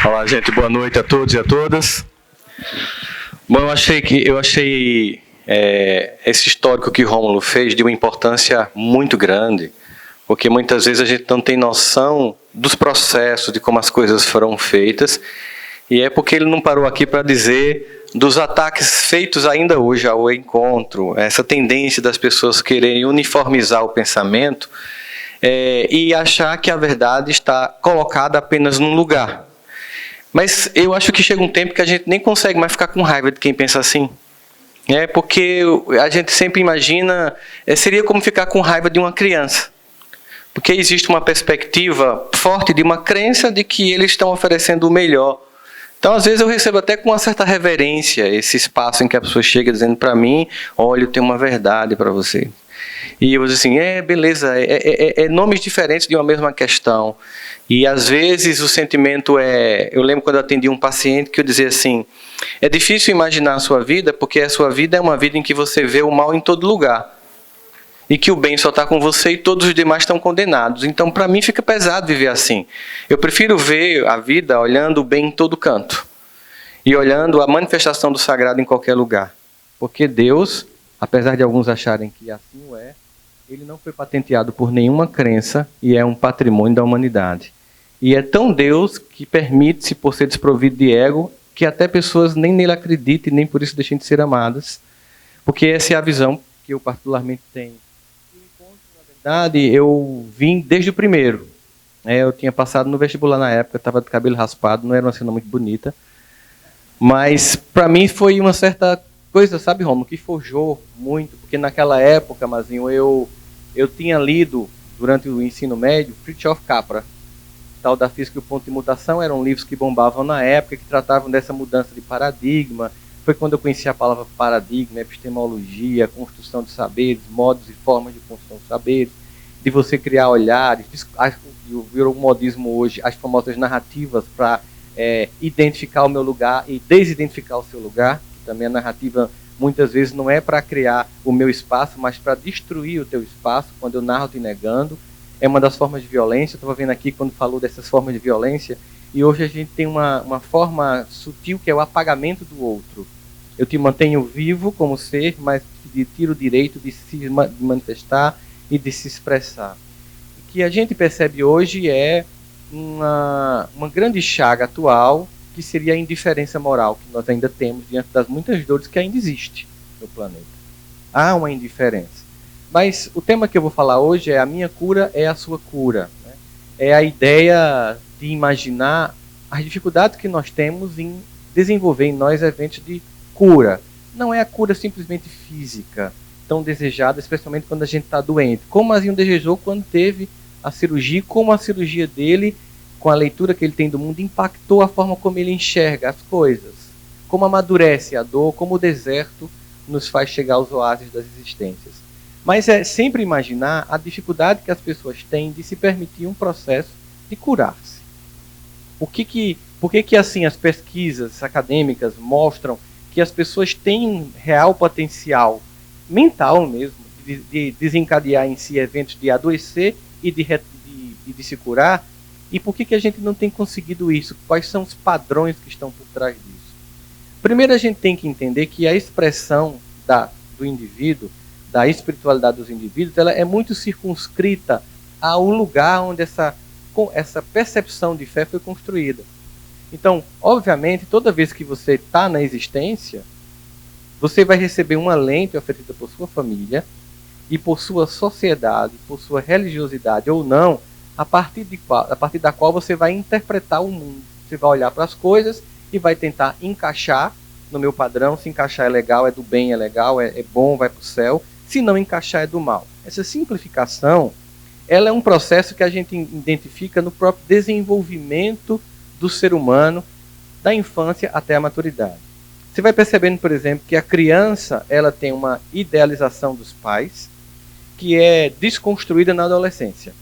Olá, gente, boa noite a todos e a todas. Bom, eu achei esse histórico que Rômulo fez de uma importância muito grande, porque muitas vezes a gente não tem noção dos processos, de como as coisas foram feitas, e é porque ele não parou aqui para dizer dos ataques feitos ainda hoje ao encontro, essa tendência das pessoas quererem uniformizar o pensamento e achar que a verdade está colocada apenas num lugar. Mas eu acho que chega um tempo que a gente nem consegue mais ficar com raiva de quem pensa assim. Porque a gente sempre imagina, seria como ficar com raiva de uma criança. Porque existe uma perspectiva forte de uma crença de que eles estão oferecendo o melhor. Então, às vezes, eu recebo até com uma certa reverência esse espaço em que a pessoa chega dizendo para mim, olha, eu tenho uma verdade para você. E eu digo assim, beleza, nomes diferentes de uma mesma questão. E, às vezes, o sentimento eu lembro quando eu atendi um paciente que eu dizia assim, é difícil imaginar a sua vida, porque a sua vida é uma vida em que você vê o mal em todo lugar. E que o bem só está com você e todos os demais estão condenados. Então, para mim, fica pesado viver assim. Eu prefiro ver a vida olhando o bem em todo canto. E olhando a manifestação do sagrado em qualquer lugar. Porque Deus, apesar de alguns acharem que assim o é, ele não foi patenteado por nenhuma crença e é um patrimônio da humanidade. E é tão Deus que permite-se, por ser desprovido de ego, que até pessoas nem nele acreditem e nem por isso deixem de ser amadas. Porque essa é a visão que eu particularmente tenho. Na verdade, eu vim desde o primeiro. Eu tinha passado no vestibular na época, estava de cabelo raspado, não era uma cena muito bonita. Mas, para mim, foi uma certa coisa, sabe, Romulo, que forjou muito. Porque naquela época, Mazinho, eu tinha lido, durante o ensino médio, Fritjof Capra. Tal da Física e o Ponto de Mutação, eram livros que bombavam na época, que tratavam dessa mudança de paradigma. Foi quando eu conheci a palavra paradigma, epistemologia, construção de saberes, modos e formas de construção de saberes, de você criar olhares, virou um modismo hoje, as famosas narrativas para identificar o meu lugar e desidentificar o seu lugar, que também a narrativa muitas vezes não é para criar o meu espaço, mas para destruir o teu espaço, quando eu narro te negando. É uma das formas de violência, eu estava vendo aqui quando falou dessas formas de violência, e hoje a gente tem uma forma sutil que é o apagamento do outro. Eu te mantenho vivo como ser, mas te tiro o direito de se manifestar e de se expressar. O que a gente percebe hoje é uma grande chaga atual, que seria a indiferença moral que nós ainda temos diante das muitas dores que ainda existem no planeta. Há uma indiferença. Mas o tema que eu vou falar hoje é a minha cura é a sua cura. Né? É a ideia de imaginar as dificuldades que nós temos em desenvolver em nós eventos de cura. Não é a cura simplesmente física, tão desejada, especialmente quando a gente está doente. Como Mazinho desejou quando teve a cirurgia, como a cirurgia dele, com a leitura que ele tem do mundo, impactou a forma como ele enxerga as coisas. Como amadurece a dor, como o deserto nos faz chegar aos oásis das existências. Mas é sempre imaginar a dificuldade que as pessoas têm de se permitir um processo de curar-se. Por que assim as pesquisas acadêmicas mostram que as pessoas têm real potencial mental mesmo, de desencadear em si eventos de adoecer e de se curar? E por que a gente não tem conseguido isso? Quais são os padrões que estão por trás disso? Primeiro, a gente tem que entender que a expressão do indivíduo, da espiritualidade dos indivíduos, ela é muito circunscrita ao lugar onde essa percepção de fé foi construída. Então, obviamente, toda vez que você está na existência, você vai receber uma lente oferecida por sua família e por sua sociedade, por sua religiosidade ou não, a partir da qual você vai interpretar o mundo. Você vai olhar para as coisas e vai tentar encaixar no meu padrão. Se encaixar é legal, é do bem, é legal, é bom, vai para o céu. Se não encaixar, é do mal. Essa simplificação, ela é um processo que a gente identifica no próprio desenvolvimento do ser humano, da infância até a maturidade. Você vai percebendo, por exemplo, que a criança ela tem uma idealização dos pais que é desconstruída na adolescência.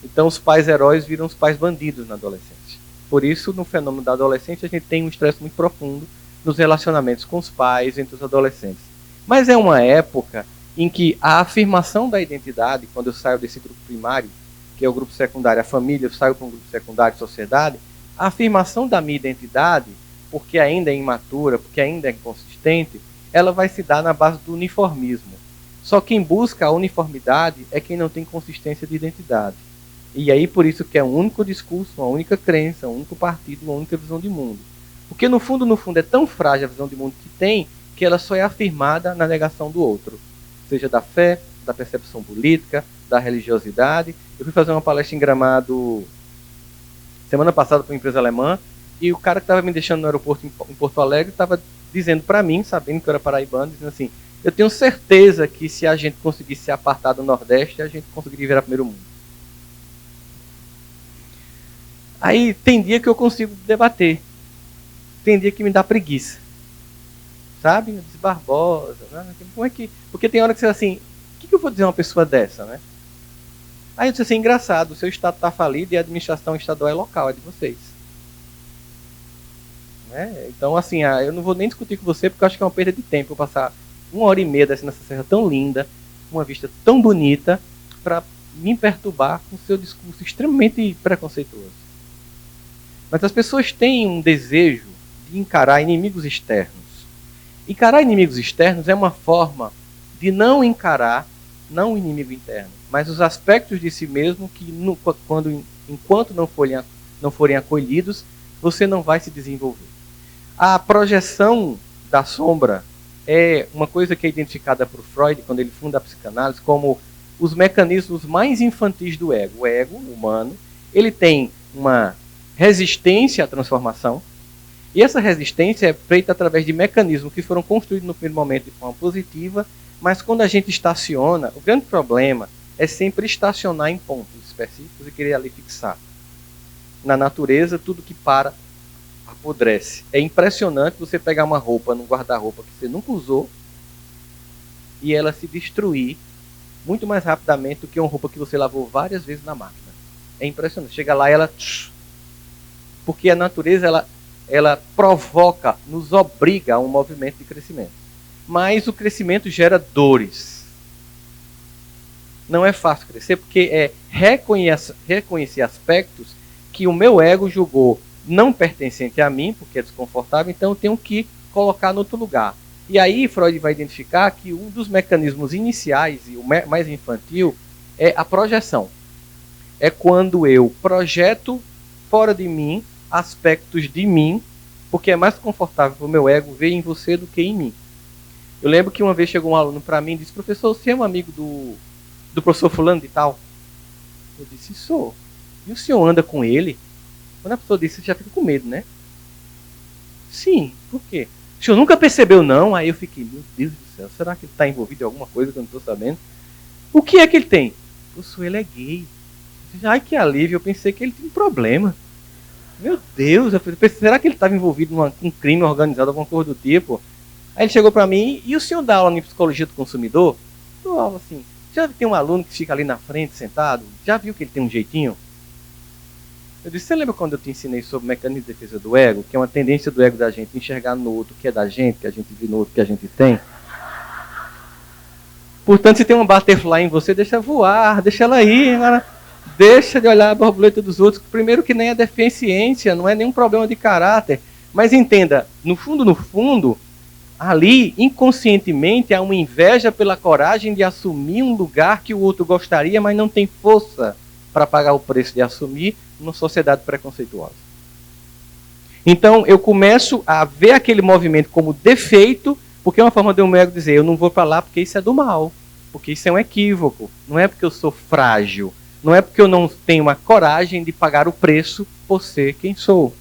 Então, os pais heróis viram os pais bandidos na adolescência. Por isso, no fenômeno da adolescência, a gente tem um estresse muito profundo nos relacionamentos com os pais, entre os adolescentes. Mas é uma época em que a afirmação da identidade, quando eu saio desse grupo primário, que é o grupo secundário, a família, eu saio para um grupo secundário, sociedade, a afirmação da minha identidade, porque ainda é imatura, porque ainda é inconsistente, ela vai se dar na base do uniformismo. Só quem busca a uniformidade é quem não tem consistência de identidade. E aí por isso que é um único discurso, uma única crença, um único partido, uma única visão de mundo. Porque no fundo, é tão frágil a visão de mundo que tem, que ela só é afirmada na negação do outro. Seja da fé, da percepção política, da religiosidade. Eu fui fazer uma palestra em Gramado semana passada para uma empresa alemã, e o cara que estava me deixando no aeroporto em Porto Alegre estava dizendo para mim, sabendo que eu era paraibano, dizendo assim, eu tenho certeza que se a gente conseguisse se apartar do Nordeste, a gente conseguiria virar primeiro mundo. Aí tem dia que eu consigo debater, tem dia que me dá preguiça, sabe? Eu disse, Barbosa, né? Como é que... Porque tem hora que você assim, o que eu vou dizer a uma pessoa dessa, né? Aí eu disse assim, engraçado, o seu estado está falido e a administração estadual é local, é de vocês. Né? Então assim, eu não vou nem discutir com você porque eu acho que é uma perda de tempo eu passar 1h30 descendo nessa serra tão linda, uma vista tão bonita, para me perturbar com o seu discurso extremamente preconceituoso. Mas as pessoas têm um desejo de encarar inimigos externos. Encarar inimigos externos é uma forma de não encarar, não o inimigo interno, mas os aspectos de si mesmo que, enquanto não forem acolhidos, você não vai se desenvolver. A projeção da sombra é uma coisa que é identificada por Freud, quando ele funda a psicanálise, como os mecanismos mais infantis do ego. O ego humano, ele tem uma resistência à transformação, e essa resistência é feita através de mecanismos que foram construídos no primeiro momento de forma positiva, mas quando a gente estaciona, o grande problema é sempre estacionar em pontos específicos e querer ali fixar. Na natureza, tudo que para apodrece. É impressionante você pegar uma roupa num guarda-roupa que você nunca usou e ela se destruir muito mais rapidamente do que uma roupa que você lavou várias vezes na máquina. É impressionante. Chega lá e ela... Porque a natureza, ela provoca, nos obriga a um movimento de crescimento. Mas o crescimento gera dores. Não é fácil crescer, porque é reconhecer aspectos que o meu ego julgou não pertencente a mim, porque é desconfortável, então eu tenho que colocar no outro lugar. E aí Freud vai identificar que um dos mecanismos iniciais e o mais infantil é a projeção. É quando eu projeto fora de mim aspectos de mim, porque é mais confortável para o meu ego ver em você do que em mim. Eu lembro que uma vez chegou um aluno para mim e disse, professor, você é um amigo do professor fulano de tal? Eu disse, sou. E o senhor anda com ele? Quando a pessoa disse, você já fica com medo, né? Sim, por quê? O senhor nunca percebeu, não? Aí eu fiquei, meu Deus do céu, será que ele está envolvido em alguma coisa que eu não estou sabendo? O que é que ele tem? Professor, ele é gay. Ai, que alívio, eu pensei que ele tinha um problema. Meu Deus, eu falei, será que ele estava envolvido em um crime organizado, alguma coisa do tipo? Aí ele chegou para mim, e o senhor dá aula em psicologia do consumidor? Eu dou aula assim, já tem um aluno que fica ali na frente, sentado? Já viu que ele tem um jeitinho? Eu disse, você lembra quando eu te ensinei sobre o mecanismo de defesa do ego? Que é uma tendência do ego da gente enxergar no outro que é da gente, que a gente vê no outro que a gente tem? Portanto, se tem uma butterfly em você, deixa voar, deixa ela ir, agora deixa de olhar a borboleta dos outros. Primeiro que nem é deficiência, não é nenhum problema de caráter. Mas entenda, no fundo, ali, inconscientemente, há uma inveja pela coragem de assumir um lugar que o outro gostaria, mas não tem força para pagar o preço de assumir numa sociedade preconceituosa. Então, eu começo a ver aquele movimento como defeito, porque é uma forma de um ego dizer, eu não vou para lá porque isso é do mal, porque isso é um equívoco, não é porque eu sou frágil, não é porque eu não tenho a coragem de pagar o preço por ser quem sou.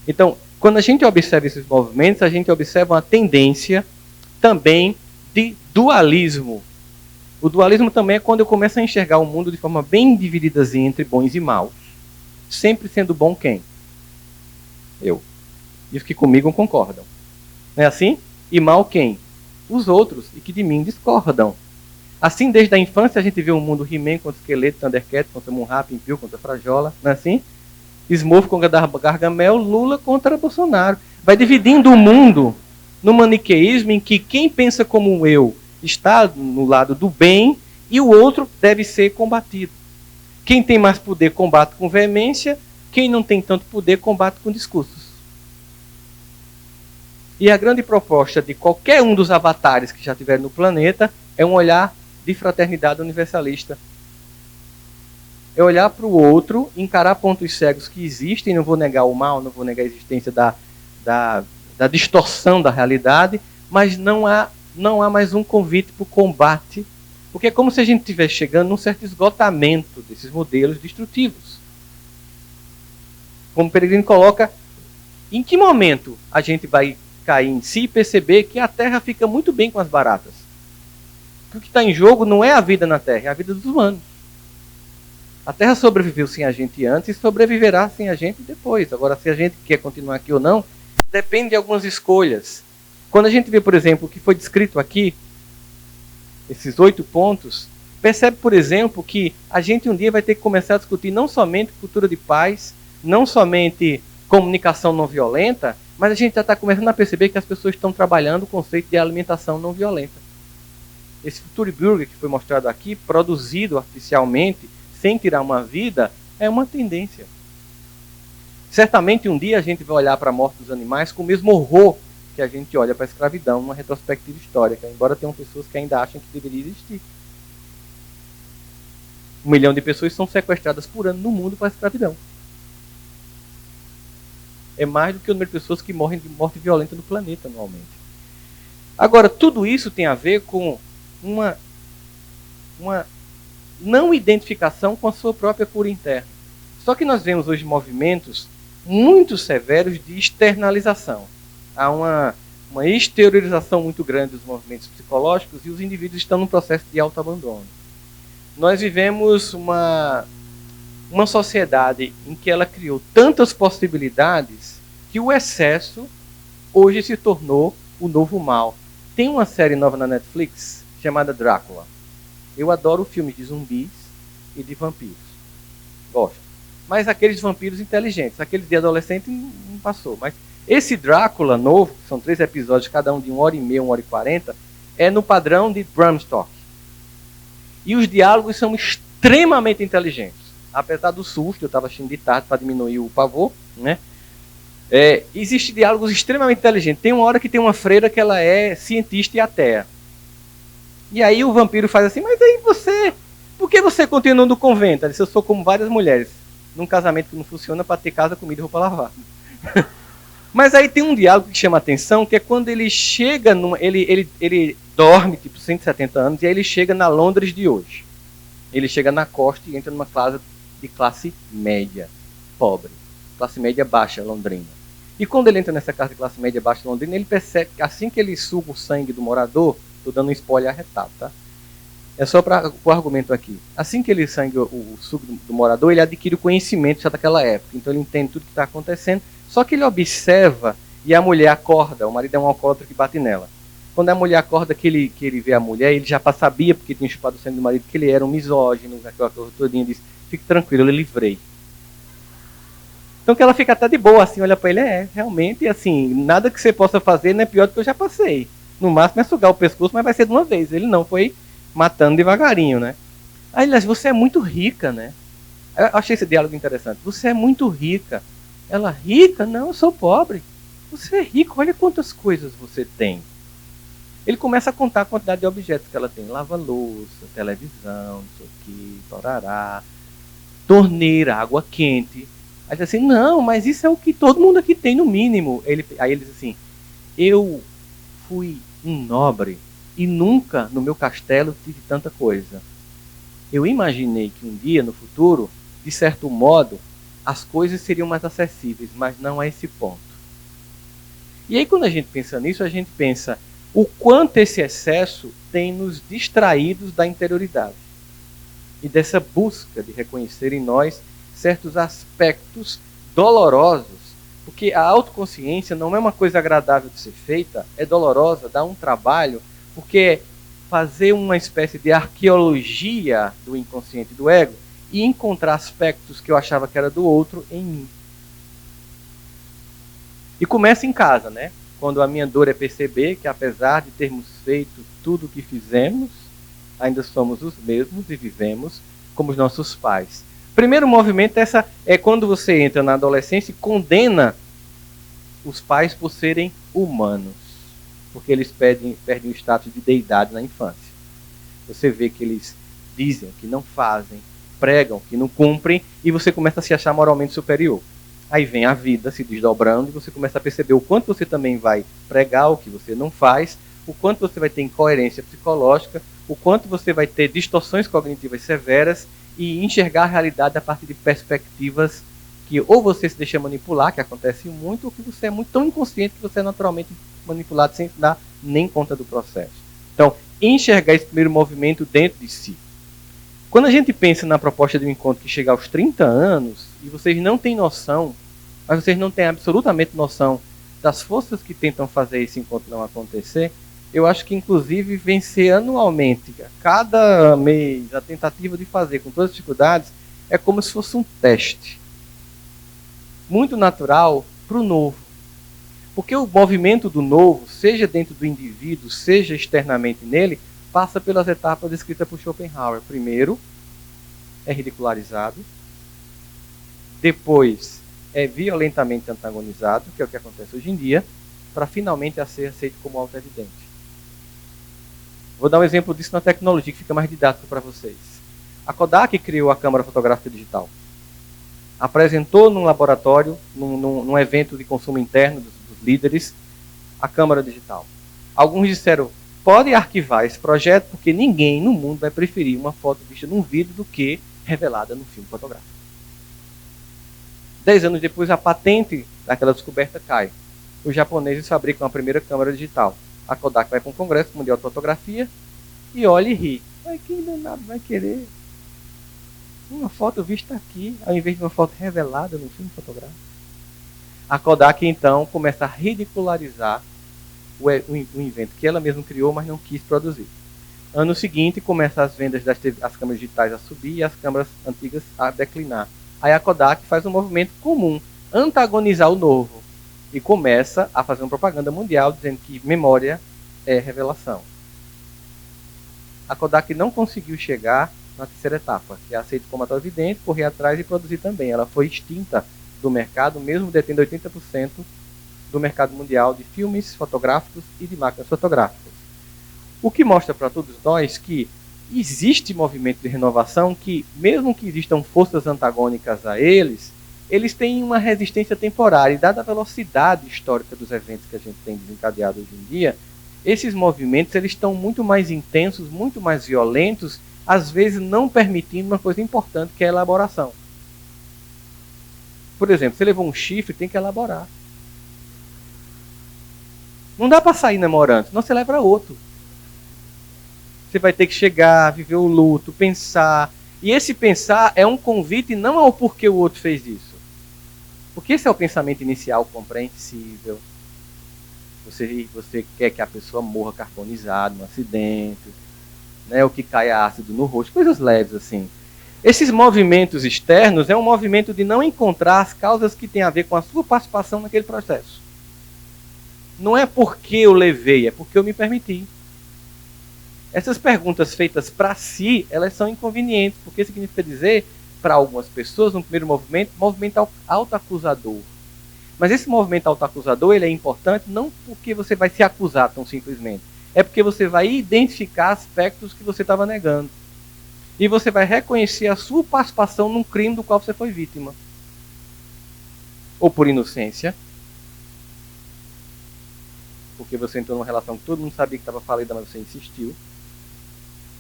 Então, quando a gente observa esses movimentos, a gente observa uma tendência também de dualismo. O dualismo também é quando eu começo a enxergar o mundo de forma bem dividida entre bons e maus. Sempre sendo bom quem? Eu. E os que comigo concordam. Não é assim? E mal quem? Os outros, e que de mim discordam. Assim, desde a infância, a gente vê o mundo He-Man contra Esqueleto, Thundercat contra Moonra, Pimpio contra Frajola. Não é assim? Smurf contra Gargamel, Lula contra Bolsonaro. Vai dividindo o mundo no maniqueísmo em que quem pensa como eu está no lado do bem e o outro deve ser combatido. Quem tem mais poder combate com veemência, quem não tem tanto poder combate com discursos. E a grande proposta de qualquer um dos avatares que já tiver no planeta é um olhar de fraternidade universalista. É olhar para o outro, encarar pontos cegos que existem, não vou negar o mal, não vou negar a existência da distorção da realidade, mas não há mais um convite para o combate, porque é como se a gente estivesse chegando num certo esgotamento desses modelos destrutivos. Como o Peregrino coloca, em que momento a gente vai cair em si e perceber que a Terra fica muito bem com as baratas? Que o que está em jogo não é a vida na Terra, é a vida dos humanos. A Terra sobreviveu sem a gente antes e sobreviverá sem a gente depois. Agora, se a gente quer continuar aqui ou não, depende de algumas escolhas. Quando a gente vê, por exemplo, o que foi descrito aqui, esses 8 pontos, percebe, por exemplo, que a gente um dia vai ter que começar a discutir não somente cultura de paz, não somente comunicação não violenta, mas a gente já está começando a perceber que as pessoas estão trabalhando o conceito de alimentação não violenta. Esse Future Burger que foi mostrado aqui, produzido artificialmente, sem tirar uma vida, é uma tendência. Certamente um dia a gente vai olhar para a morte dos animais com o mesmo horror que a gente olha para a escravidão, numa retrospectiva histórica, embora tenham pessoas que ainda acham que deveria existir. 1 milhão de pessoas são sequestradas por ano no mundo para a escravidão. É mais do que o número de pessoas que morrem de morte violenta no planeta anualmente. Agora, tudo isso tem a ver com uma não identificação com a sua própria cura interna. Só que nós vemos hoje movimentos muito severos de externalização. Há uma exteriorização muito grande dos movimentos psicológicos e os indivíduos estão num processo de autoabandono. Nós vivemos uma sociedade em que ela criou tantas possibilidades que o excesso hoje se tornou o novo mal. Tem uma série nova na Netflix chamada Drácula. Eu adoro filmes de zumbis e de vampiros. Gosto. Mas aqueles vampiros inteligentes, aqueles de adolescente não passou. Mas esse Drácula novo, que são 3 episódios, cada um de 1h30, 1h40, é no padrão de Bram Stoker. E os diálogos são extremamente inteligentes. Apesar do susto, eu estava assistindo de tarde para diminuir o pavor, né? Existem diálogos extremamente inteligentes. Tem uma hora que tem uma freira que ela é cientista e ateia. E aí o vampiro faz assim, mas aí você... Por que você continua no convento? Ele disse, eu sou como várias mulheres. Num casamento que não funciona para ter casa, comida e roupa lavada. Mas aí tem um diálogo que chama a atenção, que é quando ele chega... Ele dorme, tipo, 170 anos, e aí ele chega na Londres de hoje. Ele chega na costa e entra numa casa de classe média, pobre. Classe média baixa, londrina. E quando ele entra nessa casa de classe média baixa, londrina, ele percebe que assim que ele suga o sangue do morador, estou dando um spoiler arretado, tá? É só para o argumento aqui. Assim que ele sangue o suco do morador, ele adquire o conhecimento já daquela época. Então ele entende tudo que está acontecendo. Só que ele observa e a mulher acorda. O marido é um alcoólatra que bate nela. Quando a mulher acorda, que ele vê a mulher, ele já sabia, porque tinha chupado o sangue do marido, que ele era um misógino, aquela coisa todinha, diz, fique tranquilo, eu livrei. Então que ela fica até de boa, assim, olha para ele, realmente, assim, nada que você possa fazer não é pior do que eu já passei. No máximo é sugar o pescoço, mas vai ser de uma vez. Ele não, foi matando devagarinho, né? Aí ele diz, você é muito rica, né? Eu achei esse diálogo interessante. Você é muito rica. Ela, rica? Não, eu sou pobre. Você é rico, olha quantas coisas você tem. Ele começa a contar a quantidade de objetos que ela tem. Lava-louça, televisão, não sei o que, torará, torneira, água quente. Aí diz assim, não, mas isso é o que todo mundo aqui tem no mínimo. Aí ele diz assim, eu fui um nobre e nunca no meu castelo tive tanta coisa. Eu imaginei que um dia no futuro, de certo modo, as coisas seriam mais acessíveis, mas não a esse ponto. E aí quando a gente pensa nisso, a gente pensa o quanto esse excesso tem nos distraídos da interioridade e dessa busca de reconhecer em nós certos aspectos dolorosos, porque a autoconsciência não é uma coisa agradável de ser feita, é dolorosa, dá um trabalho, porque é fazer uma espécie de arqueologia do inconsciente do ego e encontrar aspectos que eu achava que era do outro em mim. E começa em casa, né? Quando a minha dor é perceber que apesar de termos feito tudo o que fizemos, ainda somos os mesmos e vivemos como os nossos pais. Primeiro movimento é quando você entra na adolescência e condena os pais por serem humanos, porque eles perdem o status de deidade na infância. Você vê que eles dizem que não fazem, pregam que não cumprem, e você começa a se achar moralmente superior. Aí vem a vida se desdobrando e você começa a perceber o quanto você também vai pregar o que você não faz, o quanto você vai ter incoerência psicológica, o quanto você vai ter distorções cognitivas severas e enxergar a realidade a partir de perspectivas que ou você se deixa manipular, que acontece muito, ou que você é muito tão inconsciente que você é naturalmente manipulado sem dar nem conta do processo. Então, enxergar esse primeiro movimento dentro de si. Quando a gente pensa na proposta de um encontro que chega aos 30 anos, e vocês não têm noção, mas vocês não têm absolutamente noção das forças que tentam fazer esse encontro não acontecer, eu acho que, inclusive, vencer anualmente, cada mês, a tentativa de fazer com todas as dificuldades, é como se fosse um teste. Muito natural para o novo. Porque o movimento do novo, seja dentro do indivíduo, seja externamente nele, passa pelas etapas descritas por Schopenhauer. Primeiro, é ridicularizado. Depois, é violentamente antagonizado, que é o que acontece hoje em dia, para finalmente ser aceito como auto-evidente. Vou dar um exemplo disso na tecnologia, que fica mais didático para vocês. A Kodak criou a câmera fotográfica digital. Apresentou num laboratório, num evento de consumo interno dos líderes, a câmera digital. Alguns disseram, pode arquivar esse projeto, porque ninguém no mundo vai preferir uma foto vista num vídeo do que revelada no filme fotográfico. 10 anos depois, a patente daquela descoberta cai. Os japoneses fabricam a primeira câmera digital. A Kodak vai para um congresso mundial de fotografia e olha e ri. Mas quem danado vai querer uma foto vista aqui, ao invés de uma foto revelada no filme fotográfico? A Kodak, então, começa a ridicularizar o invento que ela mesma criou, mas não quis produzir. Ano seguinte, começam as vendas das câmeras digitais a subir e as câmeras antigas a declinar. Aí a Kodak faz um movimento comum, antagonizar o novo, e começa a fazer uma propaganda mundial dizendo que memória é revelação. A Kodak não conseguiu chegar na terceira etapa, que é aceito como auto-evidente, correr atrás e produzir também. Ela foi extinta do mercado, mesmo detendo 80% do mercado mundial de filmes fotográficos e de máquinas fotográficas. O que mostra para todos nós que existe movimento de renovação que, mesmo que existam forças antagônicas a eles, eles têm uma resistência temporária. E dada a velocidade histórica dos eventos que a gente tem desencadeado hoje em dia, esses movimentos eles estão muito mais intensos, muito mais violentos, às vezes não permitindo uma coisa importante, que é a elaboração. Por exemplo, você levou um chifre, tem que elaborar. Não dá para sair namorando, senão você leva outro. Você vai ter que chegar, viver o luto, pensar. E esse pensar é um convite não ao porquê o outro fez isso. Porque esse é o pensamento inicial compreensível. Você quer que a pessoa morra carbonizada num acidente, né, ou que caia ácido no rosto, coisas leves assim. Esses movimentos externos é um movimento de não encontrar as causas que têm a ver com a sua participação naquele processo. Não é porque eu levei, é porque eu me permiti. Essas perguntas feitas para si, elas são inconvenientes, porque significa dizer, para algumas pessoas, no primeiro movimento autoacusador. Mas esse movimento autoacusador, ele é importante não porque você vai se acusar tão simplesmente, é porque você vai identificar aspectos que você estava negando. E você vai reconhecer a sua participação num crime do qual você foi vítima. Ou por inocência, porque você entrou numa relação que todo mundo sabia que estava falida, mas você insistiu.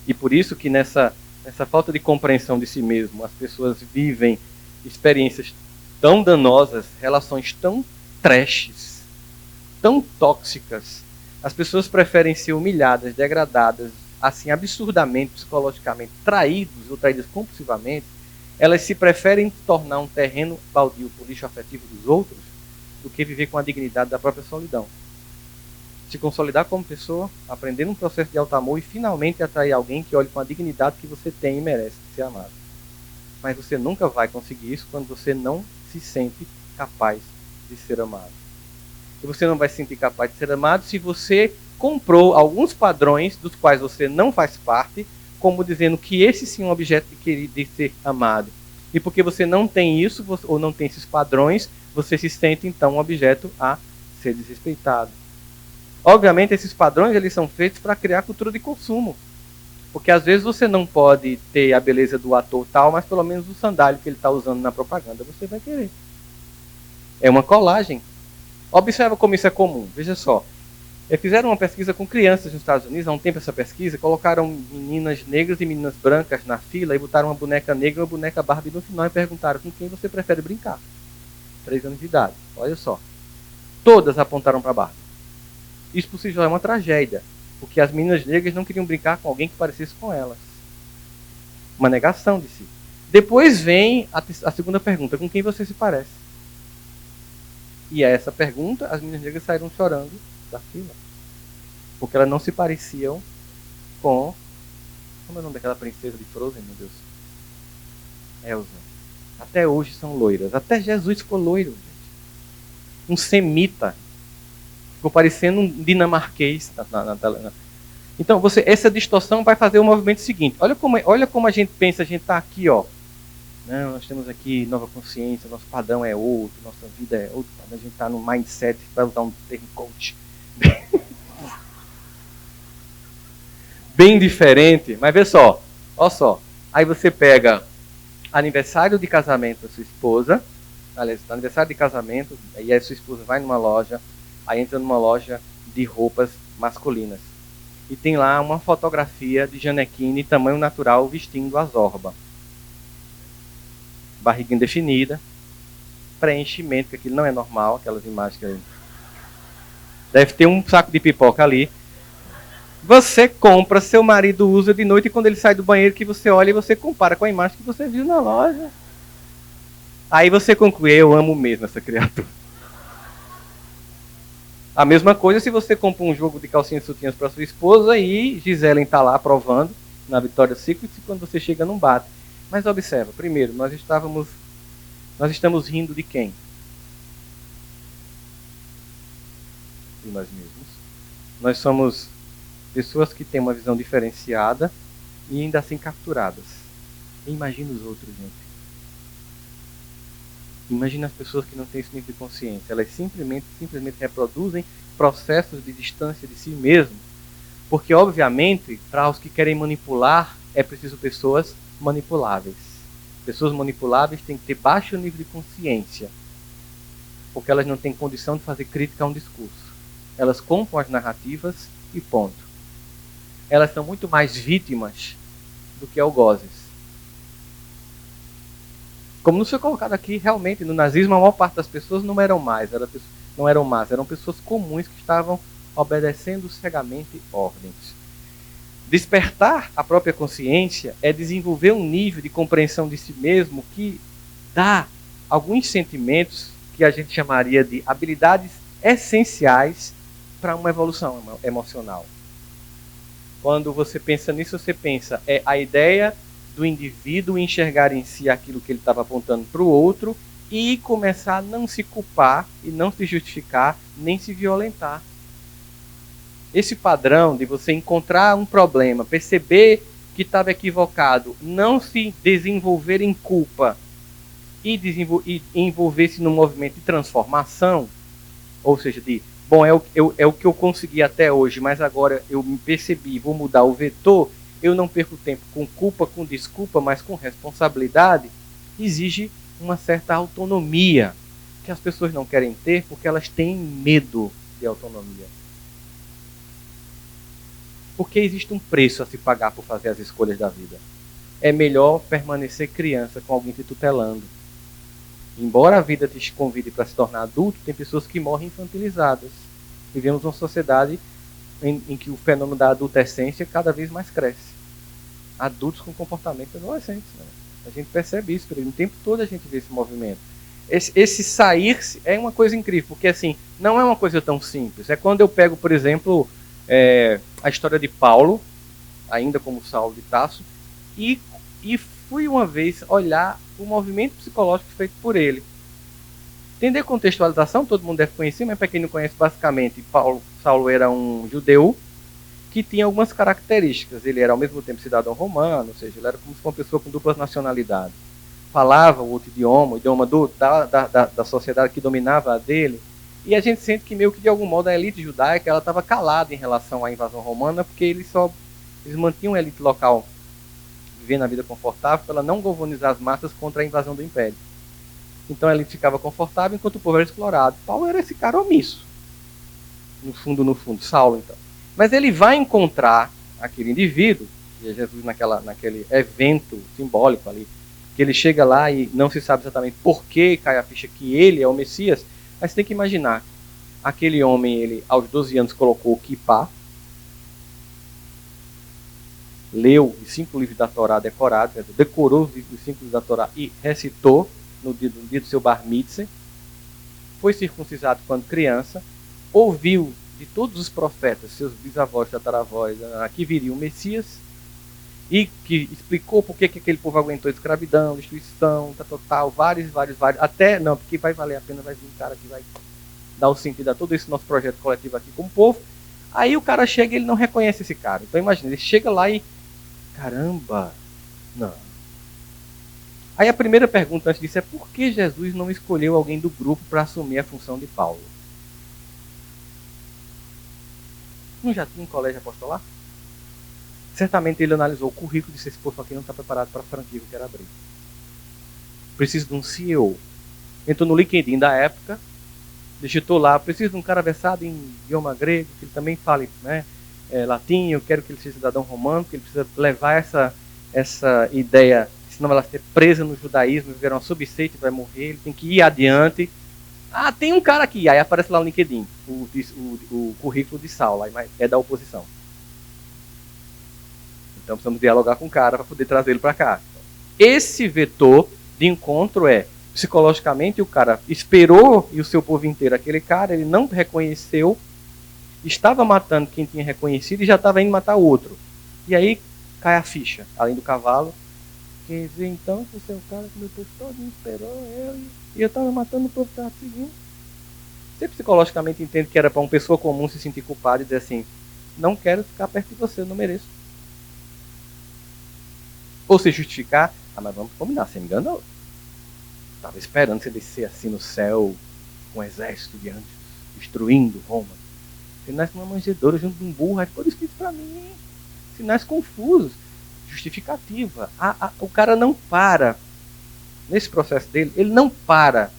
E por isso que nessa falta de compreensão de si mesmo, as pessoas vivem experiências tão danosas, relações tão trashes, tão tóxicas. As pessoas preferem ser humilhadas, degradadas, assim, absurdamente, psicologicamente, traídos ou traídas compulsivamente. Elas se preferem tornar um terreno baldio por lixo afetivo dos outros do que viver com a dignidade da própria solidão. Se consolidar como pessoa, aprender um processo de alto amor e finalmente atrair alguém que olhe com a dignidade que você tem e merece ser amado. Mas você nunca vai conseguir isso quando você não se sente capaz de ser amado. E você não vai se sentir capaz de ser amado se você comprou alguns padrões dos quais você não faz parte, como dizendo que esse sim é um objeto de ser amado. E porque você não tem isso, ou não tem esses padrões, você se sente, então, um objeto a ser desrespeitado. Obviamente, esses padrões eles são feitos para criar cultura de consumo. Porque às vezes você não pode ter a beleza do ator tal, mas pelo menos o sandália que ele está usando na propaganda você vai querer. É uma colagem. Observa como isso é comum. Veja só. Fizeram uma pesquisa com crianças nos Estados Unidos, há um tempo essa pesquisa, colocaram meninas negras e meninas brancas na fila e botaram uma boneca negra e uma boneca Barbie no final e perguntaram com quem você prefere brincar. 3 anos de idade. Olha só. Todas apontaram para Barbie. Isso por si só é uma tragédia, porque as meninas negras não queriam brincar com alguém que parecesse com elas. Uma negação de si. Depois vem a segunda pergunta, com quem você se parece? E a essa pergunta, as meninas negras saíram chorando da fila. Porque elas não se pareciam com... Como é o nome daquela princesa de Frozen, meu Deus? Elsa. Até hoje são loiras. Até Jesus ficou loiro, gente. Um semita. Ficou parecendo um dinamarquês na tela. Então, essa distorção vai fazer o movimento seguinte. Olha como a gente pensa, a gente está aqui, ó. Não, nós temos aqui nova consciência, nosso padrão é outro, nossa vida é outra. A gente está no mindset, para usar um termo coach. Bem diferente, mas vê só, olha só. Aí você pega aniversário de casamento da sua esposa, aliás, aniversário de casamento, aí a sua esposa vai numa loja, aí entra numa loja de roupas masculinas. E tem lá uma fotografia de Janequine, tamanho natural, vestindo a Zorba. Barriga indefinida, preenchimento, que aquilo não é normal, aquelas imagens que deve ter um saco de pipoca ali. Você compra, seu marido usa de noite e quando ele sai do banheiro que você olha e você compara com a imagem que você viu na loja. Aí você conclui, eu amo mesmo essa criatura. A mesma coisa se você compra um jogo de calcinhas e sutiãs para sua esposa e Gisele está lá provando na Victoria's Secret e quando você chega não bate. Mas observa, primeiro, nós estamos rindo de quem? De nós mesmos. Nós somos pessoas que têm uma visão diferenciada e ainda assim capturadas. Imagina os outros, gente. Imagina as pessoas que não têm esse nível de consciência. Elas simplesmente reproduzem processos de distância de si mesmo. Porque, obviamente, para os que querem manipular, é preciso pessoas manipuláveis. Pessoas manipuláveis têm que ter baixo nível de consciência. Porque elas não têm condição de fazer crítica a um discurso. Elas compram as narrativas e ponto. Elas são muito mais vítimas do que algozes. Como não foi colocado aqui, realmente, no nazismo, a maior parte das pessoas não eram más, eram pessoas comuns que estavam obedecendo cegamente ordens. Despertar a própria consciência é desenvolver um nível de compreensão de si mesmo que dá alguns sentimentos que a gente chamaria de habilidades essenciais para uma evolução emocional. Quando você pensa nisso, você pensa, é a ideia do indivíduo enxergar em si aquilo que ele estava apontando para o outro e começar a não se culpar e não se justificar, nem se violentar. Esse padrão de você encontrar um problema, perceber que estava equivocado, não se desenvolver em culpa e envolver-se num movimento de transformação, ou seja, de, bom, é o que eu consegui até hoje, mas agora eu me percebi, vou mudar o vetor, eu não perco tempo com culpa, com desculpa, mas com responsabilidade, exige uma certa autonomia, que as pessoas não querem ter porque elas têm medo de autonomia. Porque existe um preço a se pagar por fazer as escolhas da vida. É melhor permanecer criança com alguém te tutelando. Embora a vida te convide para se tornar adulto, tem pessoas que morrem infantilizadas. Vivemos uma sociedade em que o fenômeno da adolescência cada vez mais cresce. Adultos com comportamento de adolescentes. Né? A gente percebe isso, o tempo todo a gente vê esse movimento. Esse sair-se é uma coisa incrível, porque assim, não é uma coisa tão simples. É quando eu pego, por exemplo, a história de Paulo, ainda como Saulo de Tarso, e fui uma vez olhar o movimento psicológico feito por ele. Entender contextualização, todo mundo deve conhecer, mas para quem não conhece, basicamente, Saulo era um judeu que tinha algumas características. Ele era ao mesmo tempo cidadão romano, ou seja, ele era como se fosse uma pessoa com duplas nacionalidades. falava o outro idioma, o idioma da sociedade que dominava a dele. E a gente sente que meio que de algum modo a elite judaica ela estava calada em relação à invasão romana, porque eles mantinham a elite local vivendo a vida confortável para ela não galvanizar as massas contra a invasão do império. Então a elite ficava confortável enquanto o povo era explorado. Paulo era esse cara omisso. No fundo, Saulo então. Mas ele vai encontrar aquele indivíduo, e é Jesus naquele evento simbólico ali, que ele chega lá e não se sabe exatamente por que cai a ficha que ele é o Messias, mas você tem que imaginar, aquele homem, ele aos 12 anos colocou o kippá, leu os 5 livros da Torá decorados, decorou os 5 livros da Torá e recitou no dia do seu bar mitzvah, foi circuncisado quando criança, ouviu de todos os profetas, seus bisavós, tataravós, que viria o Messias, e que explicou por que aquele povo aguentou escravidão, destruição, total, vários, até, não, porque vai valer a pena, vai vir um cara que vai dar o sentido a todo esse nosso projeto coletivo aqui como povo. Aí o cara chega e ele não reconhece esse cara. Então imagina, ele chega lá e, caramba, não. Aí a primeira pergunta antes disso é por que Jesus não escolheu alguém do grupo para assumir a função de Paulo? Não já tinha um colégio apostolar? Certamente ele analisou o currículo e disse, esse povo aqui não está preparado para a franquia que eu quero abrir. Preciso de um CEO. Entrou no LinkedIn da época, digitou lá, preciso de um cara versado em idioma grego, que ele também fale latim, eu quero que ele seja cidadão romano, que ele precisa levar essa ideia, senão ela vai ser presa no judaísmo, vai virar uma subseita e vai morrer, ele tem que ir adiante. Ah, tem um cara aqui, aí aparece lá no LinkedIn, o currículo de Saulo, mas é da oposição. Então precisamos dialogar com o cara para poder trazer ele para cá. Esse vetor de encontro psicologicamente, o cara esperou e o seu povo inteiro, aquele cara, ele não reconheceu, estava matando quem tinha reconhecido e já estava indo matar outro. E aí cai a ficha, além do cavalo. Quer dizer, então, você é o cara que meu povo todo esperou, e eu estava matando o povo que estava seguindo. Você psicologicamente entende que era para uma pessoa comum se sentir culpada e dizer assim, não quero ficar perto de você, eu não mereço. Ou se justificar, mas vamos combinar, você me enganou. Estava esperando você descer assim no céu, com um exército de anjos, destruindo Roma. Sinais numa manjedoura junto de um burro, aí ficou escrito para mim. Sinais confusos, justificativa. O cara não para, nesse processo dele, ele não para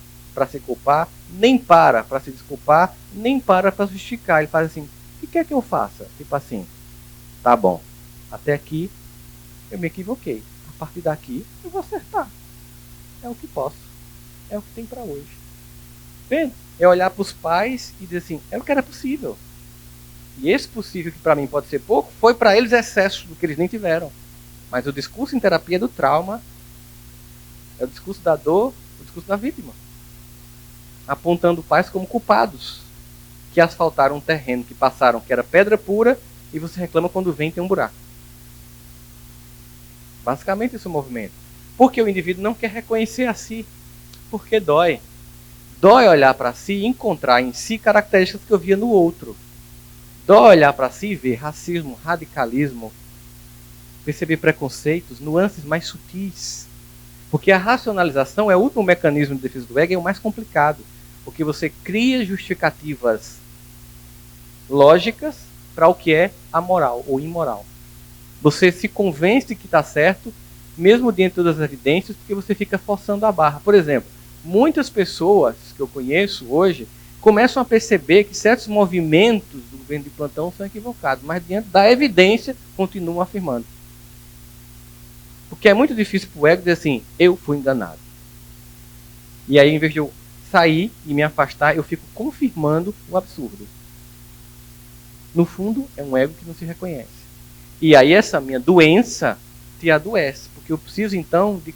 se culpar, nem para se desculpar, nem para justificar. Ele faz assim, o que quer que eu faça? Tipo assim, tá bom, até aqui eu me equivoquei. A partir daqui eu vou acertar. É o que posso. É o que tem para hoje. Vendo? É olhar para os pais e dizer assim, é o que era possível. E esse possível, que para mim pode ser pouco, foi para eles excesso do que eles nem tiveram. Mas o discurso em terapia do trauma é o discurso da dor, o discurso da vítima. Apontando pais como culpados, que asfaltaram um terreno que passaram, que era pedra pura, e você reclama quando vem e tem um buraco. Basicamente esse é o movimento. Porque o indivíduo não quer reconhecer a si. Porque dói. Dói olhar para si e encontrar em si características que eu via no outro. Dói olhar para si e ver racismo, radicalismo, perceber preconceitos, nuances mais sutis. Porque a racionalização é o último mecanismo de defesa do ego, é o mais complicado. Porque você cria justificativas lógicas para o que é amoral ou imoral. Você se convence que está certo, mesmo dentro das evidências, porque você fica forçando a barra. Por exemplo, muitas pessoas que eu conheço hoje começam a perceber que certos movimentos do governo de plantão são equivocados, mas diante da evidência continuam afirmando. Porque é muito difícil para o ego dizer assim, eu fui enganado. E aí, em vez de eu sair e me afastar, eu fico confirmando o absurdo. No fundo, é um ego que não se reconhece. E aí essa minha doença te adoece, porque eu preciso então de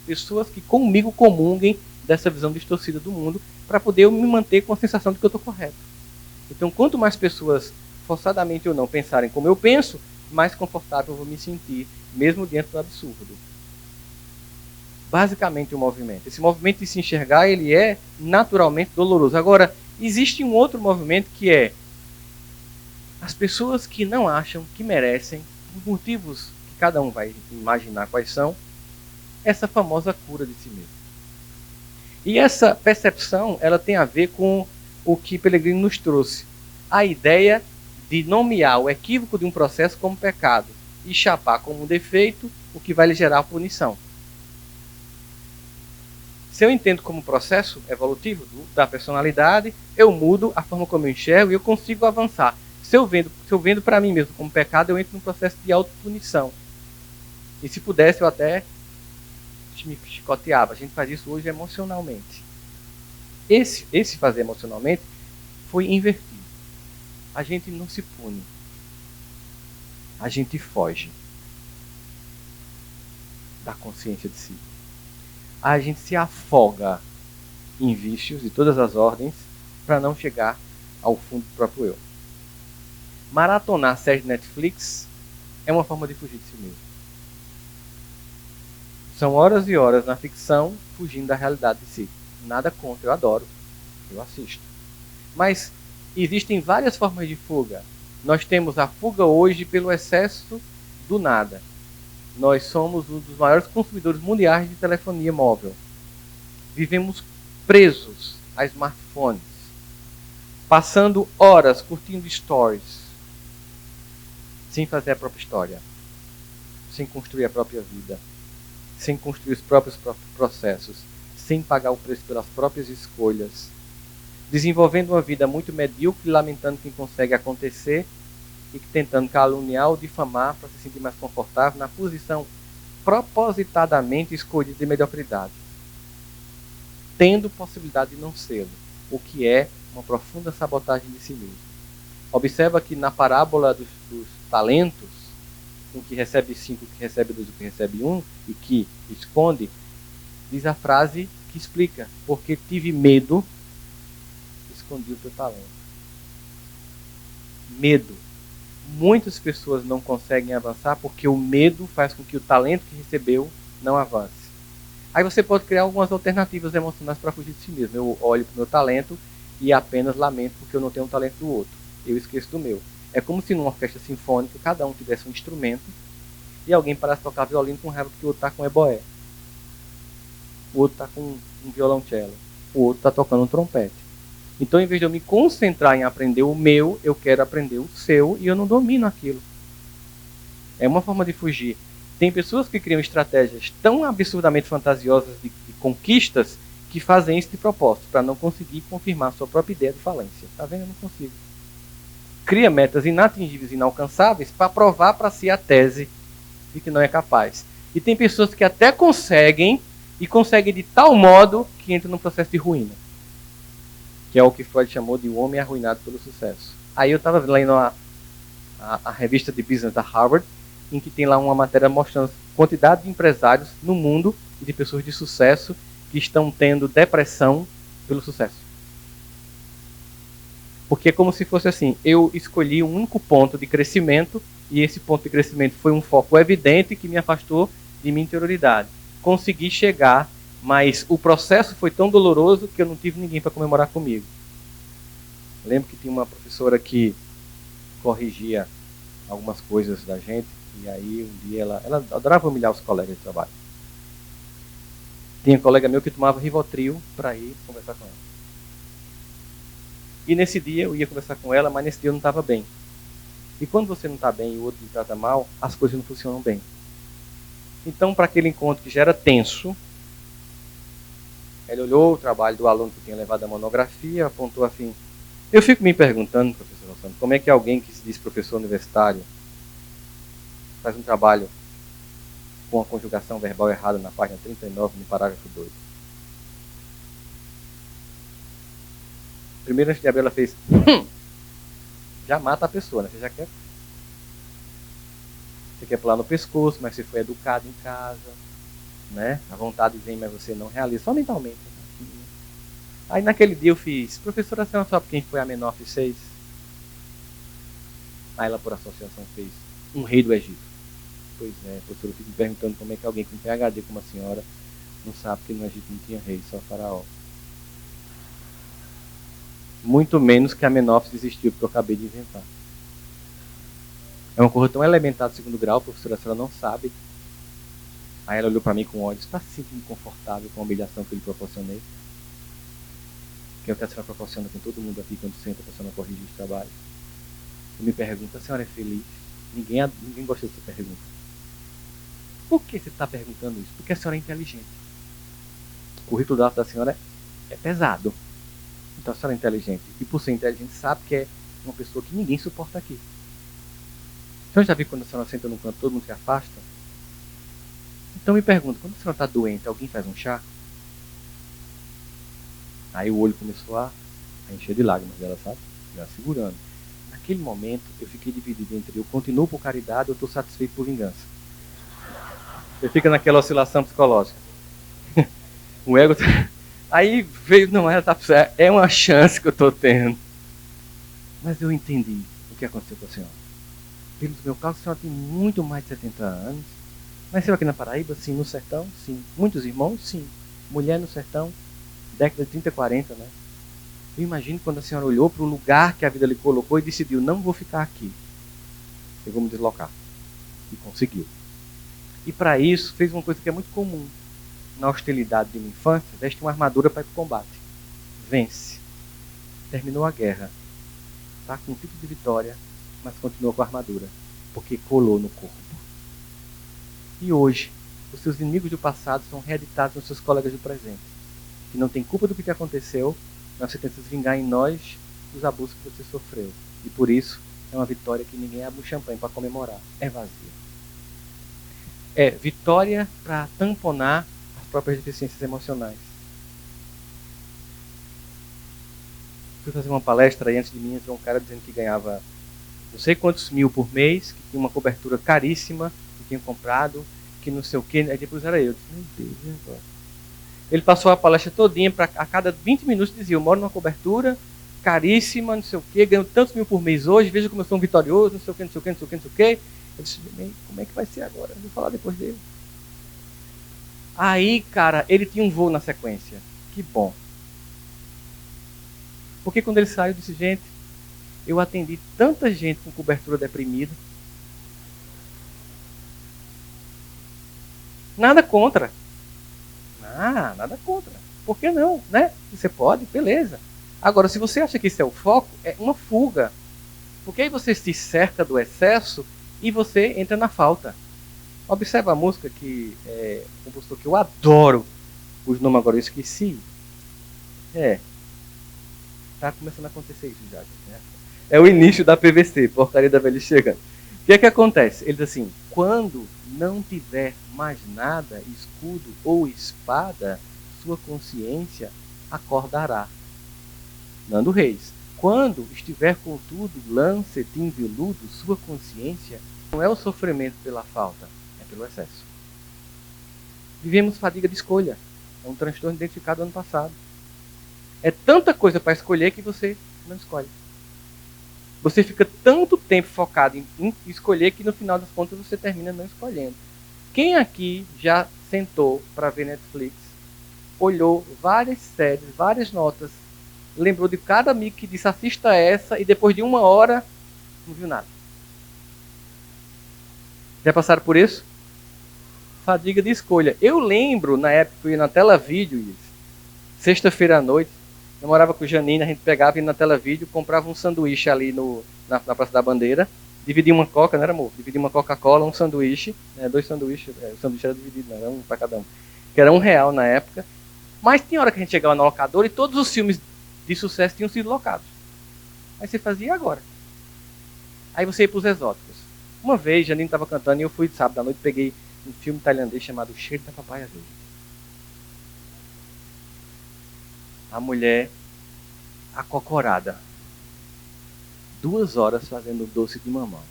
pessoas que comigo comunguem dessa visão distorcida do mundo, para poder eu me manter com a sensação de que eu estou correto. Então, quanto mais pessoas, forçadamente ou não, pensarem como eu penso, mais confortável eu vou me sentir, mesmo dentro do absurdo. Basicamente o movimento. Esse movimento de se enxergar, ele é naturalmente doloroso. Agora, existe um outro movimento que é as pessoas que não acham que merecem, por motivos que cada um vai imaginar quais são, essa famosa cura de si mesmo. E essa percepção, ela tem a ver com o que Pellegrini nos trouxe. A ideia de nomear o equívoco de um processo como pecado e chapar como um defeito o que vai lhe gerar punição. Se eu entendo como processo evolutivo da personalidade, eu mudo a forma como eu enxergo e eu consigo avançar. Se eu vendo para mim mesmo como pecado, eu entro num processo de autopunição. E se pudesse, eu até me chicoteava. A gente faz isso hoje emocionalmente. Esse fazer emocionalmente foi invertido. A gente não se pune. A gente foge da consciência de si. A gente se afoga em vícios de todas as ordens para não chegar ao fundo do próprio eu. Maratonar séries de Netflix é uma forma de fugir de si mesmo. São horas e horas na ficção fugindo da realidade de si. Nada contra, eu adoro, eu assisto. Mas existem várias formas de fuga. Nós temos a fuga hoje pelo excesso do nada. Nós somos um dos maiores consumidores mundiais de telefonia móvel. Vivemos presos a smartphones, passando horas curtindo stories, sem fazer a própria história, sem construir a própria vida, sem construir os próprios processos, sem pagar o preço pelas próprias escolhas, desenvolvendo uma vida muito medíocre, lamentando quem consegue acontecer e tentando caluniar ou difamar para se sentir mais confortável na posição propositadamente escolhida de mediocridade, tendo possibilidade de não ser, o que é uma profunda sabotagem de si mesmo. Observa que na parábola dos talentos, um que recebe 5, o que recebe 2, o que recebe 1, e que esconde, diz a frase que explica: porque tive medo, escondi o teu talento. Medo. Muitas pessoas não conseguem avançar porque o medo faz com que o talento que recebeu não avance. Aí você pode criar algumas alternativas emocionais para fugir de si mesmo. Eu olho para o meu talento e apenas lamento porque eu não tenho o talento do outro. Eu esqueço do meu. É como se numa orquestra sinfônica cada um tivesse um instrumento e alguém parasse tocar violino com raiva porque o outro está com eboé. O outro está com um violoncelo. O outro está tocando um trompete. Então, em vez de eu me concentrar em aprender o meu, eu quero aprender o seu e eu não domino aquilo. É uma forma de fugir. Tem pessoas que criam estratégias tão absurdamente fantasiosas de conquistas que fazem isso de propósito, para não conseguir confirmar sua própria ideia de falência. Tá vendo? Eu não consigo. Cria metas inatingíveis e inalcançáveis para provar para si a tese de que não é capaz. E tem pessoas que até conseguem, e conseguem de tal modo que entram num processo de ruína, que é o que Freud chamou de o homem arruinado pelo sucesso. Aí eu estava lendo a revista de business da Harvard, em que tem lá uma matéria mostrando a quantidade de empresários no mundo e de pessoas de sucesso que estão tendo depressão pelo sucesso. Porque é como se fosse assim: eu escolhi um único ponto de crescimento e esse ponto de crescimento foi um foco evidente que me afastou de minha interioridade. Consegui chegar, mas o processo foi tão doloroso que eu não tive ninguém para comemorar comigo. Lembro que tinha uma professora que corrigia algumas coisas da gente, e aí um dia ela adorava humilhar os colegas de trabalho. Tinha um colega meu que tomava Rivotril para ir conversar com ela. E nesse dia eu ia conversar com ela, mas nesse dia eu não estava bem. E quando você não está bem e o outro lhe trata mal, as coisas não funcionam bem. Então, para aquele encontro que já era tenso, ele olhou o trabalho do aluno que tinha levado a monografia, apontou assim: eu fico me perguntando, professor Rossano, como é que alguém que se diz professor universitário faz um trabalho com a conjugação verbal errada na página 39, no parágrafo 2. Primeiro, antes de abrir, ela fez já mata a pessoa, né? Você quer pular no pescoço, mas você foi educado em casa, né? A vontade vem, mas você não realiza, só mentalmente. Aí naquele dia eu fiz: professora, você não sabe quem foi Amenófis 6? Aí ela, por associação, fez: um rei do Egito. Pois é, professora, eu fico me perguntando como é que alguém com PhD como a senhora não sabe que no Egito não tinha rei, só faraó. Muito menos que Amenófis existiu, porque eu acabei de inventar. É uma coisa tão elementar do segundo grau, professora, a senhora não sabe Aí ela olhou para mim com olhos, está se sentindo confortável com a humilhação que eu lhe proporcionei? Que é o que a senhora proporciona com todo mundo aqui quando senta para a senhora corrigir os trabalhos. E me pergunta, a senhora é feliz? Ninguém gosta dessa pergunta. Por que você está perguntando isso? Porque a senhora é inteligente. O currículo da senhora é pesado. Então a senhora é inteligente. E por ser inteligente sabe que é uma pessoa que ninguém suporta aqui. A senhora já viu quando a senhora senta num canto, todo mundo se afasta? Então me pergunta, quando a senhora está doente, alguém faz um chá? Aí o olho começou a encher de lágrimas dela, sabe? Ela segurando. Naquele momento, eu fiquei dividido entre eu continuo por caridade ou estou satisfeito por vingança. Você fica naquela oscilação psicológica. O ego... Aí veio, não, ela tá... é uma chance que eu estou tendo. Mas eu entendi o que aconteceu com a senhora. Pelo meu cálculo, a senhora tem muito mais de 70 anos. Nasceu aqui na Paraíba? Sim. No sertão? Sim. Muitos irmãos? Sim. Mulher no sertão? Década de 30, 40, né? Eu imagino quando a senhora olhou para o lugar que a vida lhe colocou e decidiu, não vou ficar aqui. Eu vou me deslocar. E conseguiu. E para isso, fez uma coisa que é muito comum. Na hostilidade de uma infância, veste uma armadura para ir para o combate. Vence. Terminou a guerra. Está com um tipo de vitória, mas continua com a armadura. Porque colou no corpo. E hoje, os seus inimigos do passado são reeditados nos seus colegas do presente. Que não tem culpa do que te aconteceu, mas você tenta se vingar em nós dos abusos que você sofreu. E por isso, é uma vitória que ninguém abre um champanhe para comemorar. É vazia. É vitória para tamponar as próprias deficiências emocionais. Fui fazer uma palestra e antes de mim entrou um cara dizendo que ganhava não sei quantos mil por mês, que tinha uma cobertura caríssima, que tinha comprado, que não sei o que. Aí depois era eu. Meu Deus, e agora? Ele passou a palestra todinha, a cada 20 minutos dizia, eu moro numa cobertura caríssima, não sei o que, ganho tantos mil por mês hoje, veja como eu sou um vitorioso, não sei o que, não sei o que, não sei o que, não sei o que. Eu disse, como é que vai ser agora? Eu vou falar depois dele. Aí, cara, ele tinha um voo na sequência. Que bom. Porque quando ele saiu, eu disse, gente, eu atendi tanta gente com cobertura deprimida. Nada contra. Nada contra. Por que não, né? Você pode, beleza. Agora, se você acha que isso é o foco, é uma fuga. Porque aí você se cerca do excesso e você entra na falta. Observa a música que é um compositor que eu adoro. Os nomes agora eu esqueci. Tá começando a acontecer isso já. Né? É o início da PVC, Porcaria da Velha chegando. O que é que acontece? Ele diz assim, quando não tiver mais nada, escudo ou espada, sua consciência acordará. Nando Reis. Quando estiver contudo lancet em veludo, sua consciência não é o sofrimento pela falta, é pelo excesso. Vivemos fadiga de escolha. É um transtorno identificado ano passado. É tanta coisa para escolher que você não escolhe. Você fica tanto tempo focado em escolher que no final das contas você termina não escolhendo. Quem aqui já sentou para ver Netflix, olhou várias séries, várias notas, lembrou de cada amigo que disse assista essa e depois de 1 hora não viu nada? Já passaram por isso? Fadiga de escolha. Eu lembro na época que eu ia na Televídeo, sexta-feira à noite, eu morava com o Janine, a gente pegava e ia na Televídeo, comprava um sanduíche ali na Praça da Bandeira, dividia uma coca, não era amor? Dividia uma Coca-Cola, um sanduíche, 2 sanduíches, o sanduíche era dividido, não era um para cada um, que era R$1 na época. Mas tinha hora que a gente chegava no locador e todos os filmes de sucesso tinham sido locados. Aí você fazia, e agora? Aí você ia para os exóticos. Uma vez, Janine estava cantando e eu fui sábado à noite, peguei um filme tailandês chamado Cheiro da Papaya Verde. A mulher acocorada. 2 horas fazendo doce de mamão.